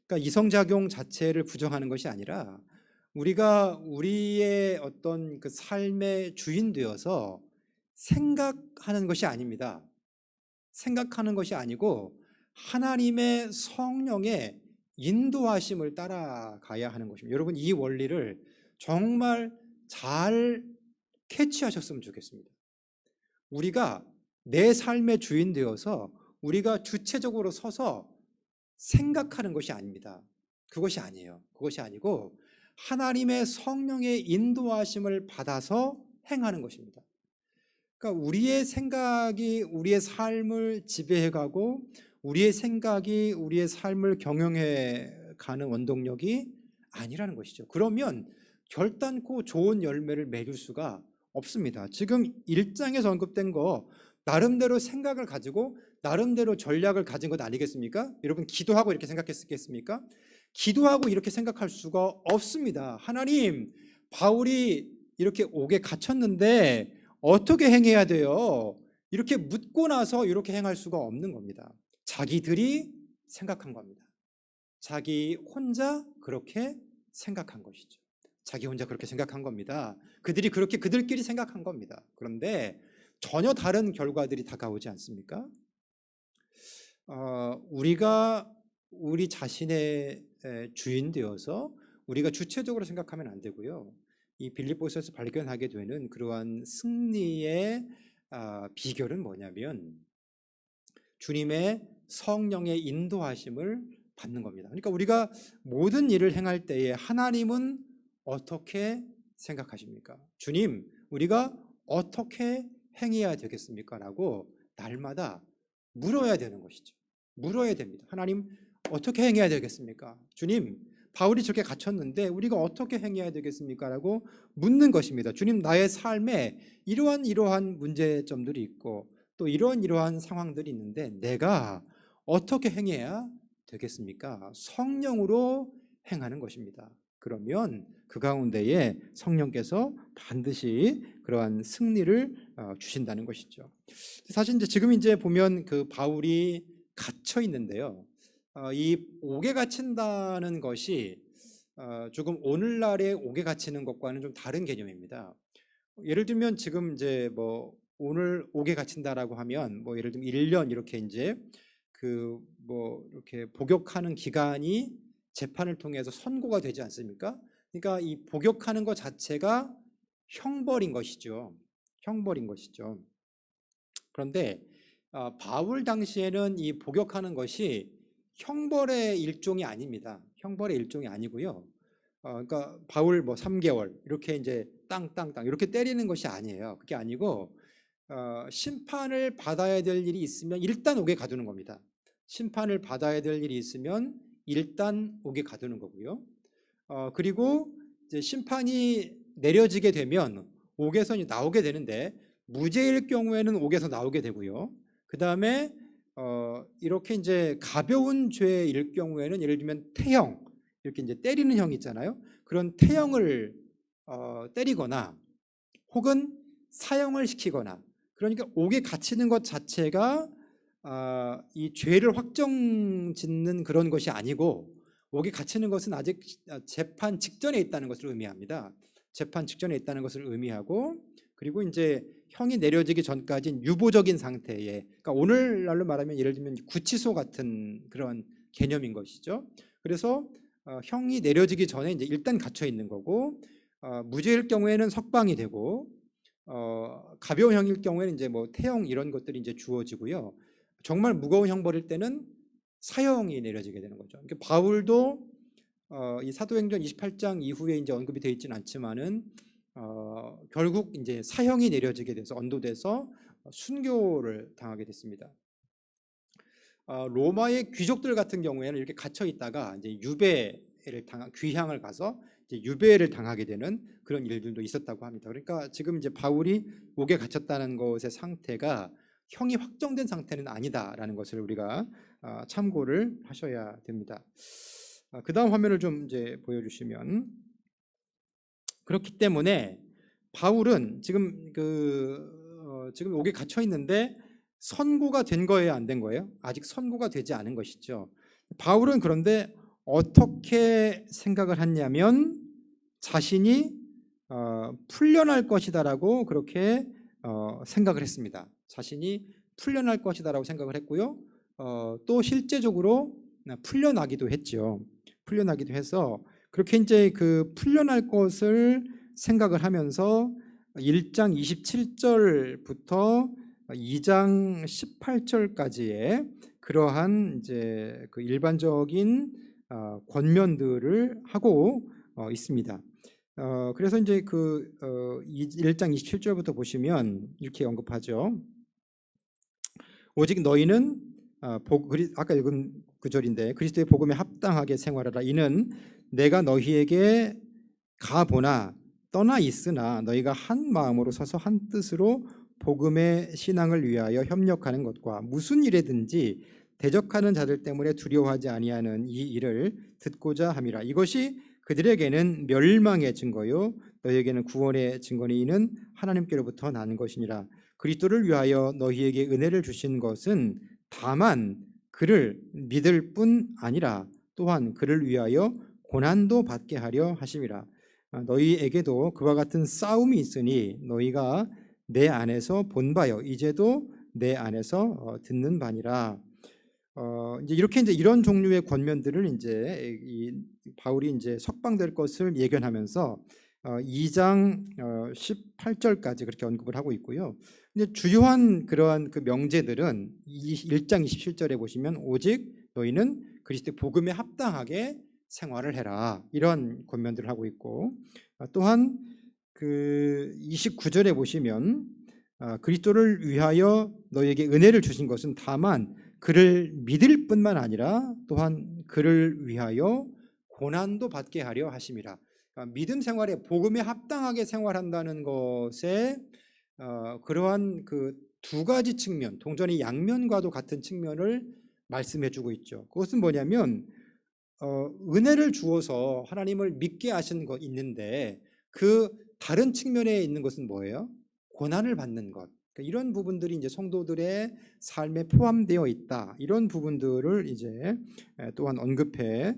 그러니까 이성작용 자체를 부정하는 것이 아니라 우리가 우리의 어떤 그 삶의 주인 되어서 생각하는 것이 아닙니다. 생각하는 것이 아니고 하나님의 성령의 인도하심을 따라가야 하는 것입니다. 여러분, 이 원리를 정말 잘 캐치하셨으면 좋겠습니다. 우리가 내 삶의 주인 되어서 우리가 주체적으로 서서 생각하는 것이 아닙니다. 그것이 아니에요. 그것이 아니고 하나님의 성령의 인도하심을 받아서 행하는 것입니다. 그러니까 우리의 생각이 우리의 삶을 지배해가고 우리의 생각이 우리의 삶을 경영해가는 원동력이 아니라는 것이죠. 그러면 결단코 좋은 열매를 맺을 수가 없습니다. 지금 1장에서 언급된 거 나름대로 생각을 가지고 나름대로 전략을 가진 것 아니겠습니까? 여러분, 기도하고 이렇게 생각했겠습니까? 기도하고 이렇게 생각할 수가 없습니다. 하나님, 바울이 이렇게 옥에 갇혔는데 어떻게 행해야 돼요? 이렇게 묻고 나서 이렇게 행할 수가 없는 겁니다. 자기들이 생각한 겁니다. 자기 혼자 그렇게 생각한 것이죠. 자기 혼자 그렇게 생각한 겁니다. 그들이 그렇게 그들끼리 생각한 겁니다. 그런데 전혀 다른 결과들이 다가오지 않습니까? 우리가 우리 자신의 주인 되어서 우리가 주체적으로 생각하면 안 되고요. 이 빌립보서에서 발견하게 되는 그러한 승리의 비결은 뭐냐면 주님의 성령의 인도하심을 받는 겁니다. 그러니까 우리가 모든 일을 행할 때에 하나님은 어떻게 생각하십니까? 주님, 우리가 어떻게 행해야 되겠습니까? 라고 날마다 물어야 되는 것이죠. 물어야 됩니다. 하나님, 어떻게 행해야 되겠습니까? 주님, 바울이 저렇게 갇혔는데 우리가 어떻게 행해야 되겠습니까? 라고 묻는 것입니다. 주님, 나의 삶에 이러한 문제점들이 있고 또 이러한 상황들이 있는데 내가 어떻게 행해야 되겠습니까? 성령으로 행하는 것입니다. 그러면 그 가운데에 성령께서 반드시 그러한 승리를 주신다는 것이죠. 사실 지금 보면 그 바울이 갇혀 있는데요. 이 옥에 갇힌다는 것이 조금 오늘날의 옥에 갇히는 것과는 좀 다른 개념입니다. 예를 들면 지금 뭐 오늘 옥에 갇힌다라고 하면 뭐 예를 들면 1년 이렇게 그 뭐 이렇게 복역하는 기간이 재판을 통해서 선고가 되지 않습니까? 그러니까 이 복역하는 것 자체가 형벌인 것이죠. 형벌인 것이죠. 그런데 바울 당시에는 이 복역하는 것이 형벌의 일종이 아닙니다. 형벌의 일종이 아니고요. 그러니까 바울 뭐 3개월 이렇게 땅땅땅 이렇게 때리는 것이 아니에요. 그게 아니고 심판을 받아야 될 일이 있으면 일단 옥에 가두는 겁니다. 심판을 받아야 될 일이 있으면 일단 옥에 가두는 거고요. 그리고 이제 심판이 내려지게 되면 옥에서 나오게 되는데 무죄일 경우에는 옥에서 나오게 되고요. 그 다음에 이렇게 가벼운 죄일 경우에는 예를 들면 태형 이렇게 때리는 형 있잖아요. 그런 태형을 때리거나 혹은 사형을 시키거나 그러니까 옥에 갇히는 것 자체가 이 죄를 확정짓는 그런 것이 아니고 옥에 갇히는 것은 아직 재판 직전에 있다는 것을 의미합니다. 재판 직전에 있다는 것을 의미하고 그리고 형이 내려지기 전까지는 유보적인 상태에 그러니까 오늘날로 말하면 예를 들면 구치소 같은 그런 개념인 것이죠. 그래서 형이 내려지기 전에 일단 갇혀 있는 거고 무죄일 경우에는 석방이 되고 가벼운 형일 경우에는 뭐 태형 이런 것들이 주어지고요. 정말 무거운 형벌일 때는 사형이 내려지게 되는 거죠. 그러니까 바울도 이 사도행전 28장 이후에 언급이 되어 있지는 않지만은 결국 사형이 내려지게 돼서 언도돼서 순교를 당하게 됐습니다. 로마의 귀족들 같은 경우에는 이렇게 갇혀 있다가 귀향을 가서 유배를 당하게 되는 그런 일들도 있었다고 합니다. 그러니까 지금 바울이 옥에 갇혔다는 것의 상태가 형이 확정된 상태는 아니다라는 것을 우리가 참고를 하셔야 됩니다. 그 다음 화면을 좀 보여주시면 그렇기 때문에 바울은 지금 지금 옥에 갇혀 있는데 선고가 된 거예요, 안 된 거예요? 아직 선고가 되지 않은 것이죠. 바울은 그런데 어떻게 생각을 했냐면 자신이 풀려날 것이다라고 그렇게 생각을 했습니다. 자신이 풀려날 것이다라고 생각을 했고요. 또 실제적으로 풀려나기도 했죠. 풀려나기도 해서 그렇게 그 풀려날 것을 생각을 하면서 1장 27절부터 2장 18절까지의 그러한 그 일반적인 권면들을 하고 있습니다. 그래서 그 1장 27절부터 보시면 이렇게 언급하죠. 오직 너희는 아까 읽은 구절인데 그리스도의 복음에 합당하게 생활하라. 이는 내가 너희에게 가보나 떠나 있으나 너희가 한 마음으로 서서 한 뜻으로 복음의 신앙을 위하여 협력하는 것과 무슨 일에든지 대적하는 자들 때문에 두려워하지 아니하는 이 일을 듣고자 함이라. 이것이 그들에게는 멸망의 증거요 너희에게는 구원의 증거니 이는 하나님께로부터 난 것이니라. 그리스도를 위하여 너희에게 은혜를 주신 것은 다만 그를 믿을 뿐 아니라 또한 그를 위하여 고난도 받게 하려 하심이라. 너희에게도 그와 같은 싸움이 있으니 너희가 내 안에서 본 바요 이제도 내 안에서 듣는 바니라. 이제 이렇게 이제 이런 종류의 권면들을 이제 이 바울이 이제 석방될 것을 예견하면서 2장 18절까지 그렇게 언급을 하고 있고요. 이제 주요한 그러한 그 명제들은 1장 27절에 보시면 오직 너희는 그리스도의 복음에 합당하게 생활을 해라 이런 권면들을 하고 있고, 또한 그 29절에 보시면 그리스도를 위하여 너희에게 은혜를 주신 것은 다만 그를 믿을 뿐만 아니라 또한 그를 위하여 고난도 받게 하려 하심이라. 믿음 생활에 복음에 합당하게 생활한다는 것에 그러한 그 두 가지 측면, 동전의 양면과도 같은 측면을 말씀해주고 있죠. 그것은 뭐냐면 은혜를 주어서 하나님을 믿게 하신 것 있는데 그 다른 측면에 있는 것은 뭐예요? 고난을 받는 것. 그러니까 이런 부분들이 이제 성도들의 삶에 포함되어 있다. 이런 부분들을 이제 또한 언급해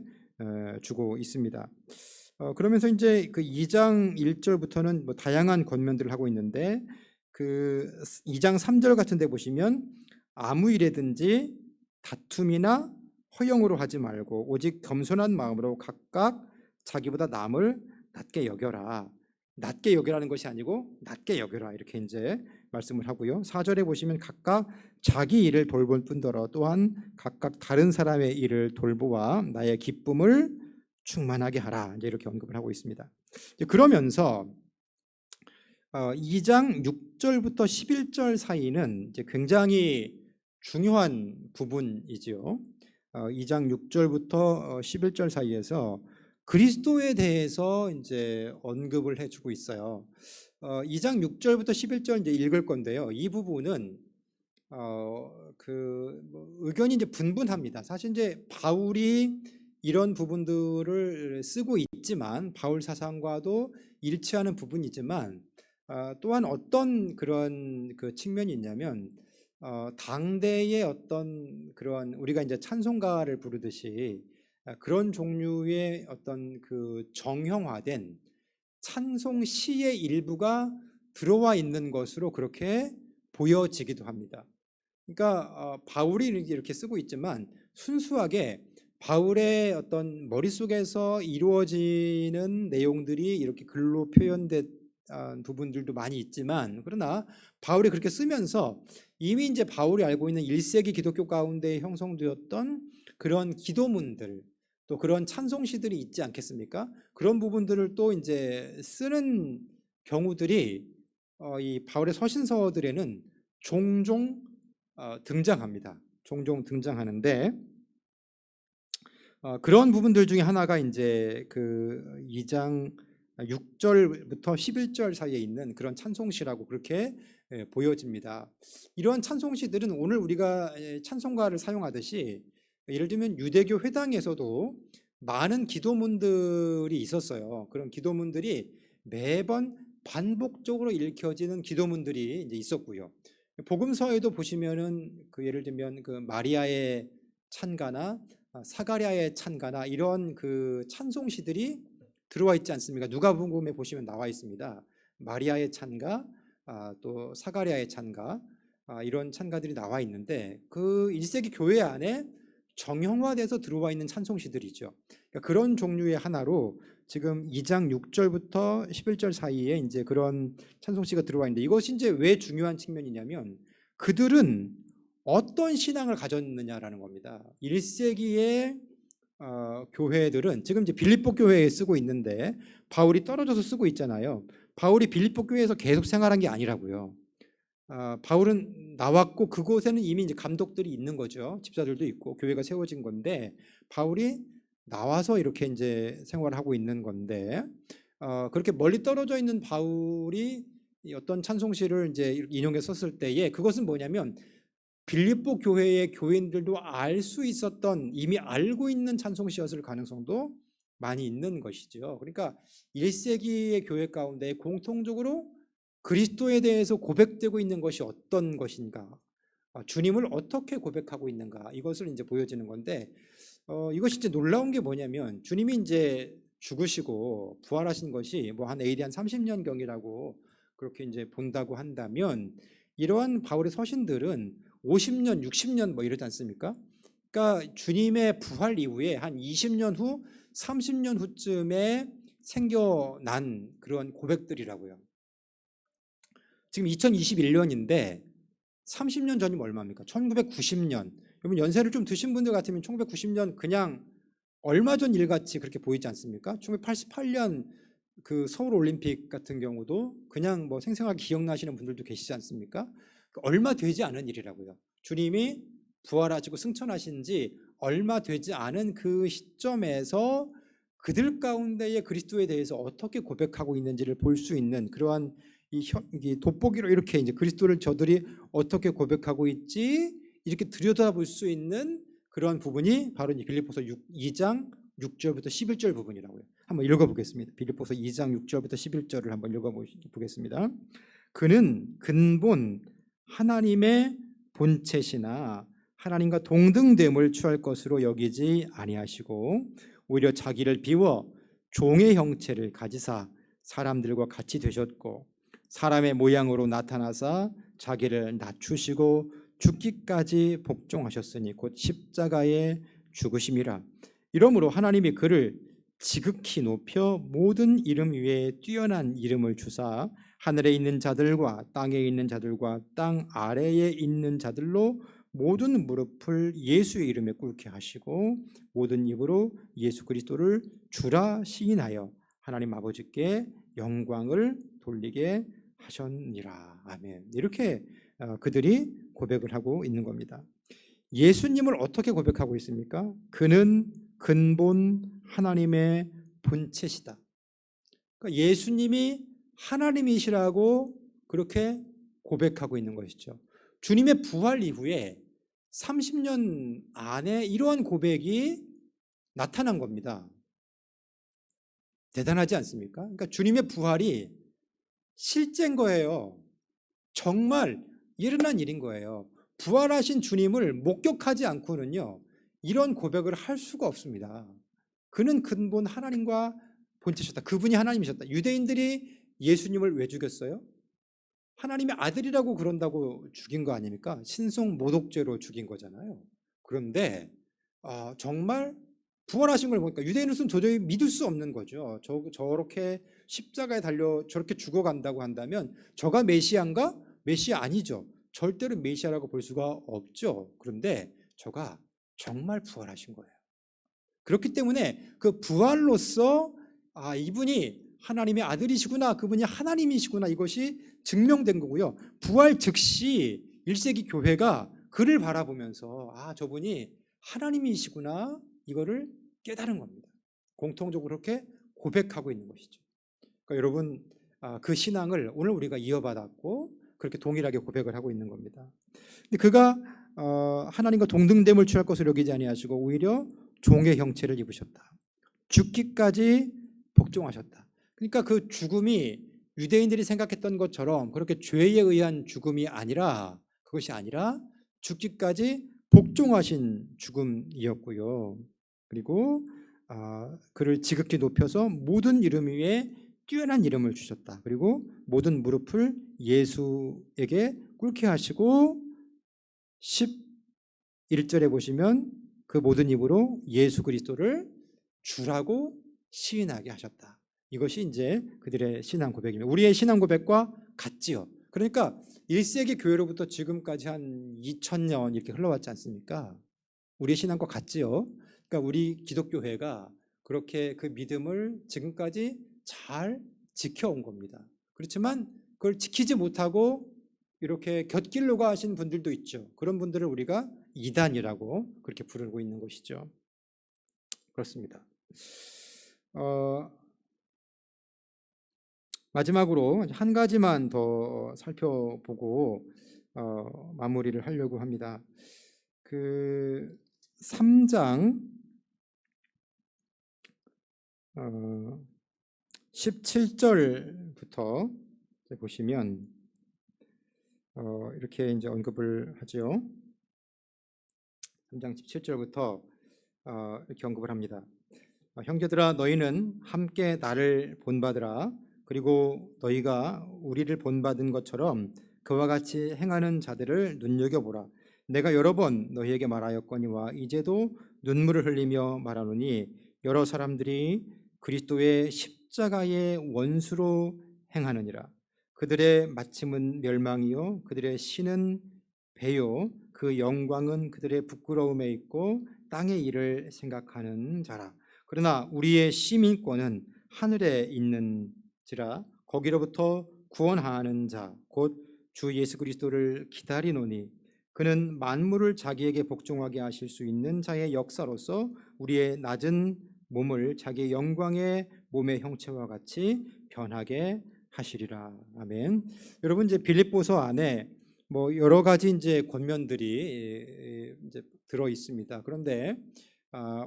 주고 있습니다. 그러면서 이제 그 2장 1절부터는 뭐 다양한 권면들을 하고 있는데 그 2장 3절 같은 데 보시면 아무 일에든지 다툼이나 허영으로 하지 말고 오직 겸손한 마음으로 각각 자기보다 남을 낮게 여겨라. 낮게 여겨라는 것이 아니고 낮게 여겨라 이렇게 이제 말씀을 하고요. 4절에 보시면 각각 자기 일을 돌볼 뿐더러 또한 각각 다른 사람의 일을 돌보아 나의 기쁨을 충만하게 하라 이제 이렇게 언급을 하고 있습니다. 그러면서 2장 6절부터 11절 사이는 이제 굉장히 중요한 부분이지요. 2장 6절부터 11절 사이에서 그리스도에 대해서 이제 언급을 해주고 있어요. 2장 6절부터 11절 이제 읽을 건데요. 이 부분은 의견이 이제 분분합니다. 사실 이제 바울이 이런 부분들을 쓰고 있지만 바울 사상과도 일치하는 부분이지만 또한 어떤 그런 그 측면이 있냐면 당대의 어떤 그런 우리가 이제 찬송가를 부르듯이 그런 종류의 어떤 그 정형화된 찬송 시의 일부가 들어와 있는 것으로 그렇게 보여지기도 합니다. 그러니까 바울이 이렇게 쓰고 있지만 순수하게 바울의 어떤 머릿속에서 이루어지는 내용들이 이렇게 글로 표현된 부분들도 많이 있지만 그러나 바울이 그렇게 쓰면서 이미 이제 바울이 알고 있는 1세기 기독교 가운데 형성되었던 그런 기도문들 또 그런 찬송시들이 있지 않겠습니까? 그런 부분들을 또 이제 쓰는 경우들이 이 바울의 서신서들에는 종종 등장합니다. 종종 등장하는데 그런 부분들 중에 하나가 이제 그 2장 6절부터 11절 사이에 있는 그런 찬송시라고 그렇게 보여집니다. 이러한 찬송시들은 오늘 우리가 찬송가를 사용하듯이 예를 들면 유대교 회당에서도 많은 기도문들이 있었어요. 그런 기도문들이 매번 반복적으로 읽혀지는 기도문들이 이제 있었고요. 복음서에도 보시면은 그 예를 들면 그 마리아의 찬가나 사가랴의 찬가나 이런 그 찬송시들이 들어와 있지 않습니까? 누가복음에 보시면 나와 있습니다. 마리아의 찬가, 또 사가랴의 찬가 이런 찬가들이 나와 있는데 그 1세기 교회 안에 정형화돼서 들어와 있는 찬송시들이죠. 그러니까 그런 종류의 하나로 지금 2장 6절부터 11절 사이에 이제 그런 찬송시가 들어와 있는데 이것이 이제 왜 중요한 측면이냐면 그들은 어떤 신앙을 가졌느냐라는 겁니다. 1세기의 교회들은 지금 이제 빌립보 교회에 쓰고 있는데 바울이 떨어져서 쓰고 있잖아요. 바울이 빌립보 교회에서 계속 생활한 게 아니라고요. 바울은 나왔고 그곳에는 이미 이제 감독들이 있는 거죠. 집사들도 있고 교회가 세워진 건데 바울이 나와서 이렇게 이제 생활하고 있는 건데 그렇게 멀리 떨어져 있는 바울이 어떤 찬송시를 이제 인용해 썼을 때에 그것은 뭐냐면 빌립보 교회의 교인들도 알 수 있었던 이미 알고 있는 찬송시였을 가능성도 많이 있는 것이죠. 그러니까 1세기의 교회 가운데 공통적으로 그리스도에 대해서 고백되고 있는 것이 어떤 것인가, 주님을 어떻게 고백하고 있는가, 이것을 이제 보여지는 건데, 이것이 이제 놀라운 게 뭐냐면, 주님이 이제 죽으시고 부활하신 것이 뭐 한 AD 한 30년 경이라고 그렇게 이제 본다고 한다면, 이러한 바울의 서신들은 50년, 60년 뭐 이러지 않습니까? 그러니까 주님의 부활 이후에 한 20년 후, 30년 후쯤에 생겨난 그런 고백들이라고요. 지금 2021년인데 30년 전이면 얼마입니까? 1990년. 여러분 연세를 좀 드신 분들 같으면 1990년 그냥 얼마 전 일같이 그렇게 보이지 않습니까? 1988년 그 서울 올림픽 같은 경우도 그냥 뭐 생생하게 기억나시는 분들도 계시지 않습니까? 얼마 되지 않은 일이라고요. 주님이 부활하시고 승천하신 지 얼마 되지 않은 그 시점에서 그들 가운데에 그리스도에 대해서 어떻게 고백하고 있는지를 볼 수 있는 그러한 이 돋보기로 이렇게 이제 그리스도를 저들이 어떻게 고백하고 있지 이렇게 들여다볼 수 있는 그런 부분이 바로 이 빌립보서 2장 6절부터 11절 부분이라고요. 한번 읽어보겠습니다. 빌립보서 2장 6절부터 11절을 한번 읽어보겠습니다. 그는 근본 하나님의 본체시나 하나님과 동등됨을 취할 것으로 여기지 아니하시고 오히려 자기를 비워 종의 형체를 가지사 사람들과 같이 되셨고 사람의 모양으로 나타나사 자기를 낮추시고 죽기까지 복종하셨으니 곧 십자가에 죽으심이라. 이러므로 하나님이 그를 지극히 높여 모든 이름 위에 뛰어난 이름을 주사 하늘에 있는 자들과 땅에 있는 자들과 땅 아래에 있는 자들로 모든 무릎을 예수의 이름에 꿇게 하시고 모든 입으로 예수 그리스도를 주라 시인하여 하나님 아버지께 영광을 돌리게 하셨니라. 아멘. 이렇게 그들이 고백을 하고 있는 겁니다. 예수님을 어떻게 고백하고 있습니까? 그는 근본 하나님의 본체시다. 그러니까 예수님이 하나님이시라고 그렇게 고백하고 있는 것이죠. 주님의 부활 이후에 30년 안에 이러한 고백이 나타난 겁니다. 대단하지 않습니까? 그러니까 주님의 부활이 실제인 거예요. 정말 일어난 일인 거예요. 부활하신 주님을 목격하지 않고는요, 이런 고백을 할 수가 없습니다. 그는 근본 하나님과 본체셨다. 그분이 하나님이셨다. 유대인들이 예수님을 왜 죽였어요? 하나님의 아들이라고 그런다고 죽인 거 아닙니까? 신성 모독죄로 죽인 거잖아요. 그런데 정말 부활하신 걸 보니까 유대인으로서는 도저히 믿을 수 없는 거죠. 저렇게 십자가에 달려 저렇게 죽어간다고 한다면 저가 메시아인가? 메시아 아니죠. 절대로 메시아라고 볼 수가 없죠. 그런데 저가 정말 부활하신 거예요. 그렇기 때문에 그 부활로서 이분이 하나님의 아들이시구나, 그분이 하나님이시구나, 이것이 증명된 거고요. 부활 즉시 1세기 교회가 그를 바라보면서 저분이 하나님이시구나, 이거를 깨달은 겁니다. 공통적으로 그렇게 고백하고 있는 것이죠. 그러니까 여러분, 그 신앙을 오늘 우리가 이어받았고 그렇게 동일하게 고백을 하고 있는 겁니다. 근데 그가 하나님과 동등됨을 취할 것을 여기지 아니하시고 오히려 종의 형체를 입으셨다. 죽기까지 복종하셨다. 그러니까 그 죽음이 유대인들이 생각했던 것처럼 그렇게 죄에 의한 죽음이 아니라, 그것이 아니라 죽기까지 복종하신 죽음이었고요. 그리고 그를 지극히 높여서 모든 이름 위에 뛰어난 이름을 주셨다. 그리고 모든 무릎을 예수에게 꿇게 하시고 11절에 보시면 그 모든 입으로 예수 그리스도를 주라고 시인하게 하셨다. 이것이 이제 그들의 신앙 고백입니다. 우리의 신앙 고백과 같지요. 그러니까 1세기 교회로부터 지금까지 한 2000년 이렇게 흘러왔지 않습니까? 우리의 신앙과 같지요. 그러니까 우리 기독교회가 그렇게 그 믿음을 지금까지 잘 지켜온 겁니다. 그렇지만 그걸 지키지 못하고 이렇게 곁길로 가신 분들도 있죠. 그런 분들을 우리가 이단이라고 그렇게 부르고 있는 것이죠. 그렇습니다. 마지막으로 한 가지만 더 살펴보고 마무리를 하려고 합니다. 그 3장 어, 17절부터 보시면 이렇게 이제 언급을 하죠. 3장 17절부터 이렇게 언급을 합니다. 형제들아 너희는 함께 나를 본받으라. 그리고 너희가 우리를 본받은 것처럼 그와 같이 행하는 자들을 눈여겨보라. 내가 여러 번 너희에게 말하였거니와 이제도 눈물을 흘리며 말하노니 여러 사람들이 그리스도의 십자가의 원수로 행하느니라. 그들의 마침은 멸망이요 그들의 신은 배요 그 영광은 그들의 부끄러움에 있고 땅의 일을 생각하는 자라. 그러나 우리의 시민권은 하늘에 있는지라 거기로부터 구원하는 자 곧 주 예수 그리스도를 기다리노니 그는 만물을 자기에게 복종하게 하실 수 있는 자의 역사로서 우리의 낮은 몸을 자기의 영광의 몸의 형체와 같이 변하게 하시리라. 아멘. 여러분 이제 빌립보서 안에 뭐 여러 가지 이제 권면들이 이제 들어 있습니다. 그런데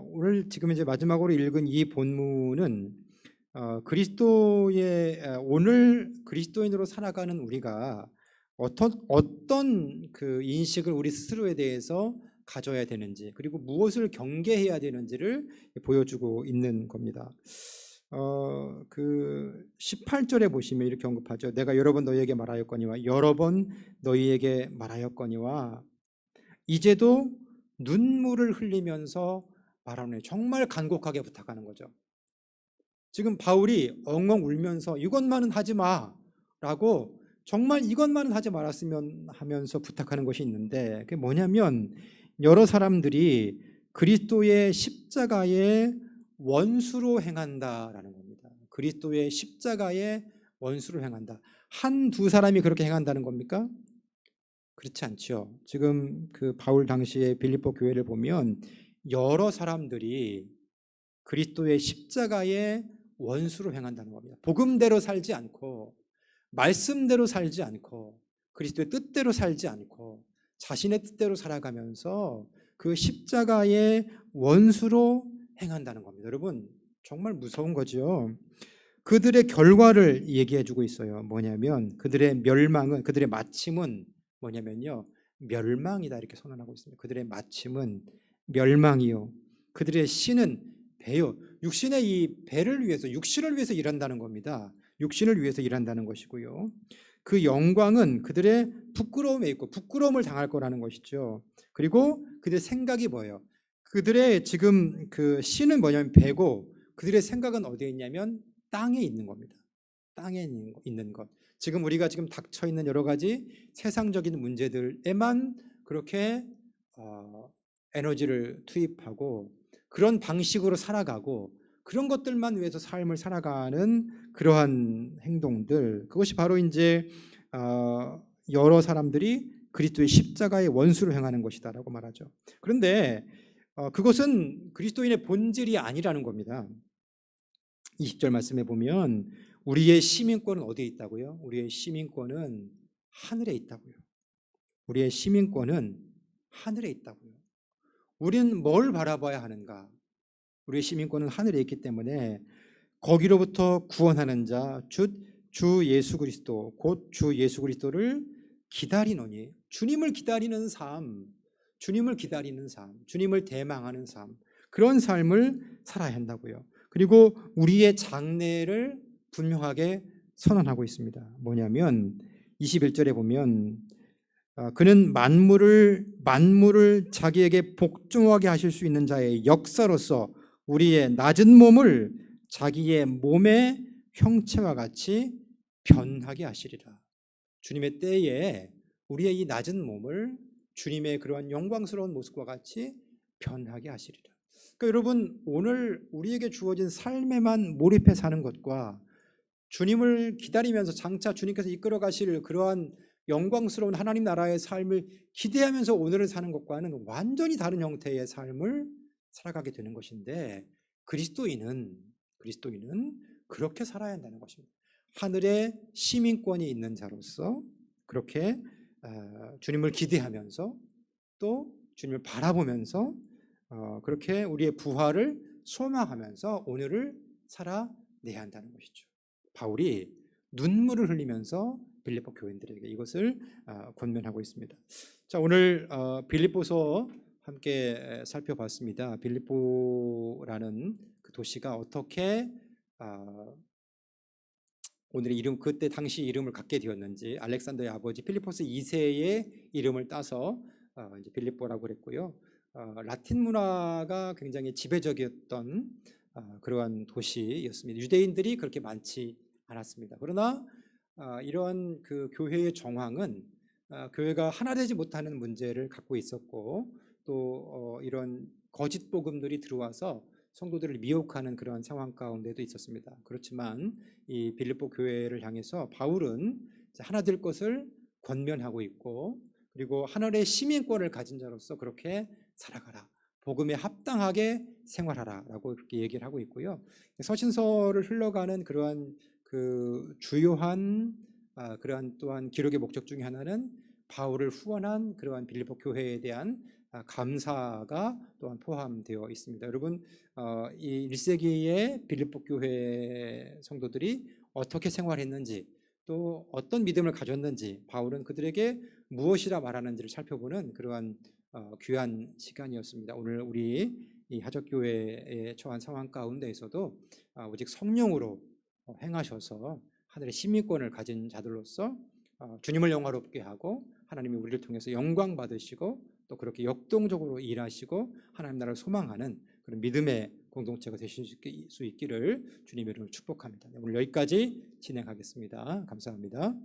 오늘 지금 이제 마지막으로 읽은 이 본문은 오늘 그리스도인으로 살아가는 우리가 어떤 그 인식을 우리 스스로에 대해서 가져야 되는지 그리고 무엇을 경계해야 되는지를 보여주고 있는 겁니다. 그 18절에 보시면 이렇게 언급하죠. 내가 여러 번 너희에게 말하였거니와 여러 번 너희에게 말하였거니와 이제도 눈물을 흘리면서 말하는 정말 간곡하게 부탁하는 거죠. 지금 바울이 엉엉 울면서 이것만은 하지 마라고 정말 이것만은 하지 말았으면 하면서 부탁하는 것이 있는데 그게 뭐냐면 여러 사람들이 그리스도의 십자가의 원수로 행한다라는 겁니다. 그리스도의 십자가의 원수로 행한다. 한두 사람이 그렇게 행한다는 겁니까? 그렇지 않죠. 지금 그 바울 당시에 빌립보 교회를 보면 여러 사람들이 그리스도의 십자가의 원수로 행한다는 겁니다. 복음대로 살지 않고 말씀대로 살지 않고 그리스도의 뜻대로 살지 않고 자신의 뜻대로 살아가면서 그 십자가의 원수로 행한다는 겁니다. 여러분 정말 무서운 거죠. 그들의 결과를 얘기해 주고 있어요. 뭐냐면 그들의 마침은 뭐냐면요 멸망이다 이렇게 선언하고 있습니다. 그들의 마침은 멸망이요 그들의 신은 배요. 육신의 이 배를 위해서 육신을 위해서 일한다는 겁니다. 육신을 위해서 일한다는 것이고요. 그 영광은 그들의 부끄러움에 있고 부끄러움을 당할 거라는 것이죠. 그리고 그들의 생각이 뭐예요? 그들의 지금 그 신은 뭐냐면 배고 그들의 생각은 어디에 있냐면 땅에 있는 겁니다. 땅에 있는 것. 지금 우리가 지금 닥쳐 있는 여러 가지 세상적인 문제들에만 그렇게 에너지를 투입하고 그런 방식으로 살아가고 그런 것들만 위해서 삶을 살아가는 그러한 행동들 그것이 바로 이제 여러 사람들이 그리스도의 십자가의 원수로 행하는 것이다라고 말하죠. 그런데 그것은 그리스도인의 본질이 아니라는 겁니다. 20절 말씀에 보면 우리의 시민권은 어디에 있다고요? 우리의 시민권은 하늘에 있다고요. 우리의 시민권은 하늘에 있다고요. 우리는 뭘 바라봐야 하는가? 우리의 시민권은 하늘에 있기 때문에 거기로부터 구원하는 자, 주 예수 그리스도, 곧 주 예수 그리스도를 기다리노니 주님을 기다리는 삶, 주님을 기다리는 삶, 주님을 대망하는 삶 그런 삶을 살아야 한다고요. 그리고 우리의 장래를 분명하게 선언하고 있습니다. 뭐냐면 21절에 보면 그는 만물을 자기에게 복종하게 하실 수 있는 자의 역사로서 우리의 낮은 몸을 자기의 몸의 형체와 같이 변하게 하시리라. 주님의 때에 우리의 이 낮은 몸을 주님의 그러한 영광스러운 모습과 같이 변하게 하시리라. 그러니까 여러분 오늘 우리에게 주어진 삶에만 몰입해 사는 것과 주님을 기다리면서 장차 주님께서 이끌어 가실 그러한 영광스러운 하나님 나라의 삶을 기대하면서 오늘을 사는 것과는 완전히 다른 형태의 삶을 살아가게 되는 것인데 그리스도인은 그렇게 살아야 한다는 것입니다. 하늘에 시민권이 있는 자로서 그렇게 주님을 기대하면서 또 주님을 바라보면서 그렇게 우리의 부활을 소망하면서 오늘을 살아내야 한다는 것이죠. 바울이 눈물을 흘리면서 빌립보 교인들에게 이것을 권면하고 있습니다. 자, 오늘 빌립보서 함께 살펴봤습니다. 빌립보라는 그 도시가 어떻게 오늘의 이름, 그때 당시 이름을 갖게 되었는지, 알렉산더의 아버지 필리포스 2세의 이름을 따서 이제 빌립보라고 그랬고요. 라틴 문화가 굉장히 지배적이었던 그러한 도시였습니다. 유대인들이 그렇게 많지 않았습니다. 그러나 이러한 그 교회의 정황은 교회가 하나 되지 못하는 문제를 갖고 있었고, 또 이런 거짓 복음들이 들어와서 성도들을 미혹하는 그런 상황 가운데도 있었습니다. 그렇지만 이 빌립보 교회를 향해서 바울은 하나 될 것을 권면하고 있고, 그리고 하늘의 시민권을 가진 자로서 그렇게 살아가라, 복음에 합당하게 생활하라라고 그렇게 얘기를 하고 있고요. 서신서를 흘러가는 그러한 그 주요한 그러한 또한 기록의 목적 중에 하나는 바울을 후원한 그러한 빌립보 교회에 대한 감사가 또한 포함되어 있습니다. 여러분, 이 1세기의 빌립보 교회 성도들이 어떻게 생활했는지, 또 어떤 믿음을 가졌는지, 바울은 그들에게 무엇이라 말하는지를 살펴보는 그러한 귀한 시간이었습니다. 오늘 우리 이 하적교회에 처한 상황 가운데에서도 오직 성령으로 행하셔서 하늘의 시민권을 가진 자들로서 주님을 영화롭게 하고 하나님이 우리를 통해서 영광 받으시고, 또 그렇게 역동적으로 일하시고 하나님 나라를 소망하는 그런 믿음의 공동체가 되실 수 있기를 주님의 이름으로 축복합니다. 오늘 여기까지 진행하겠습니다. 감사합니다.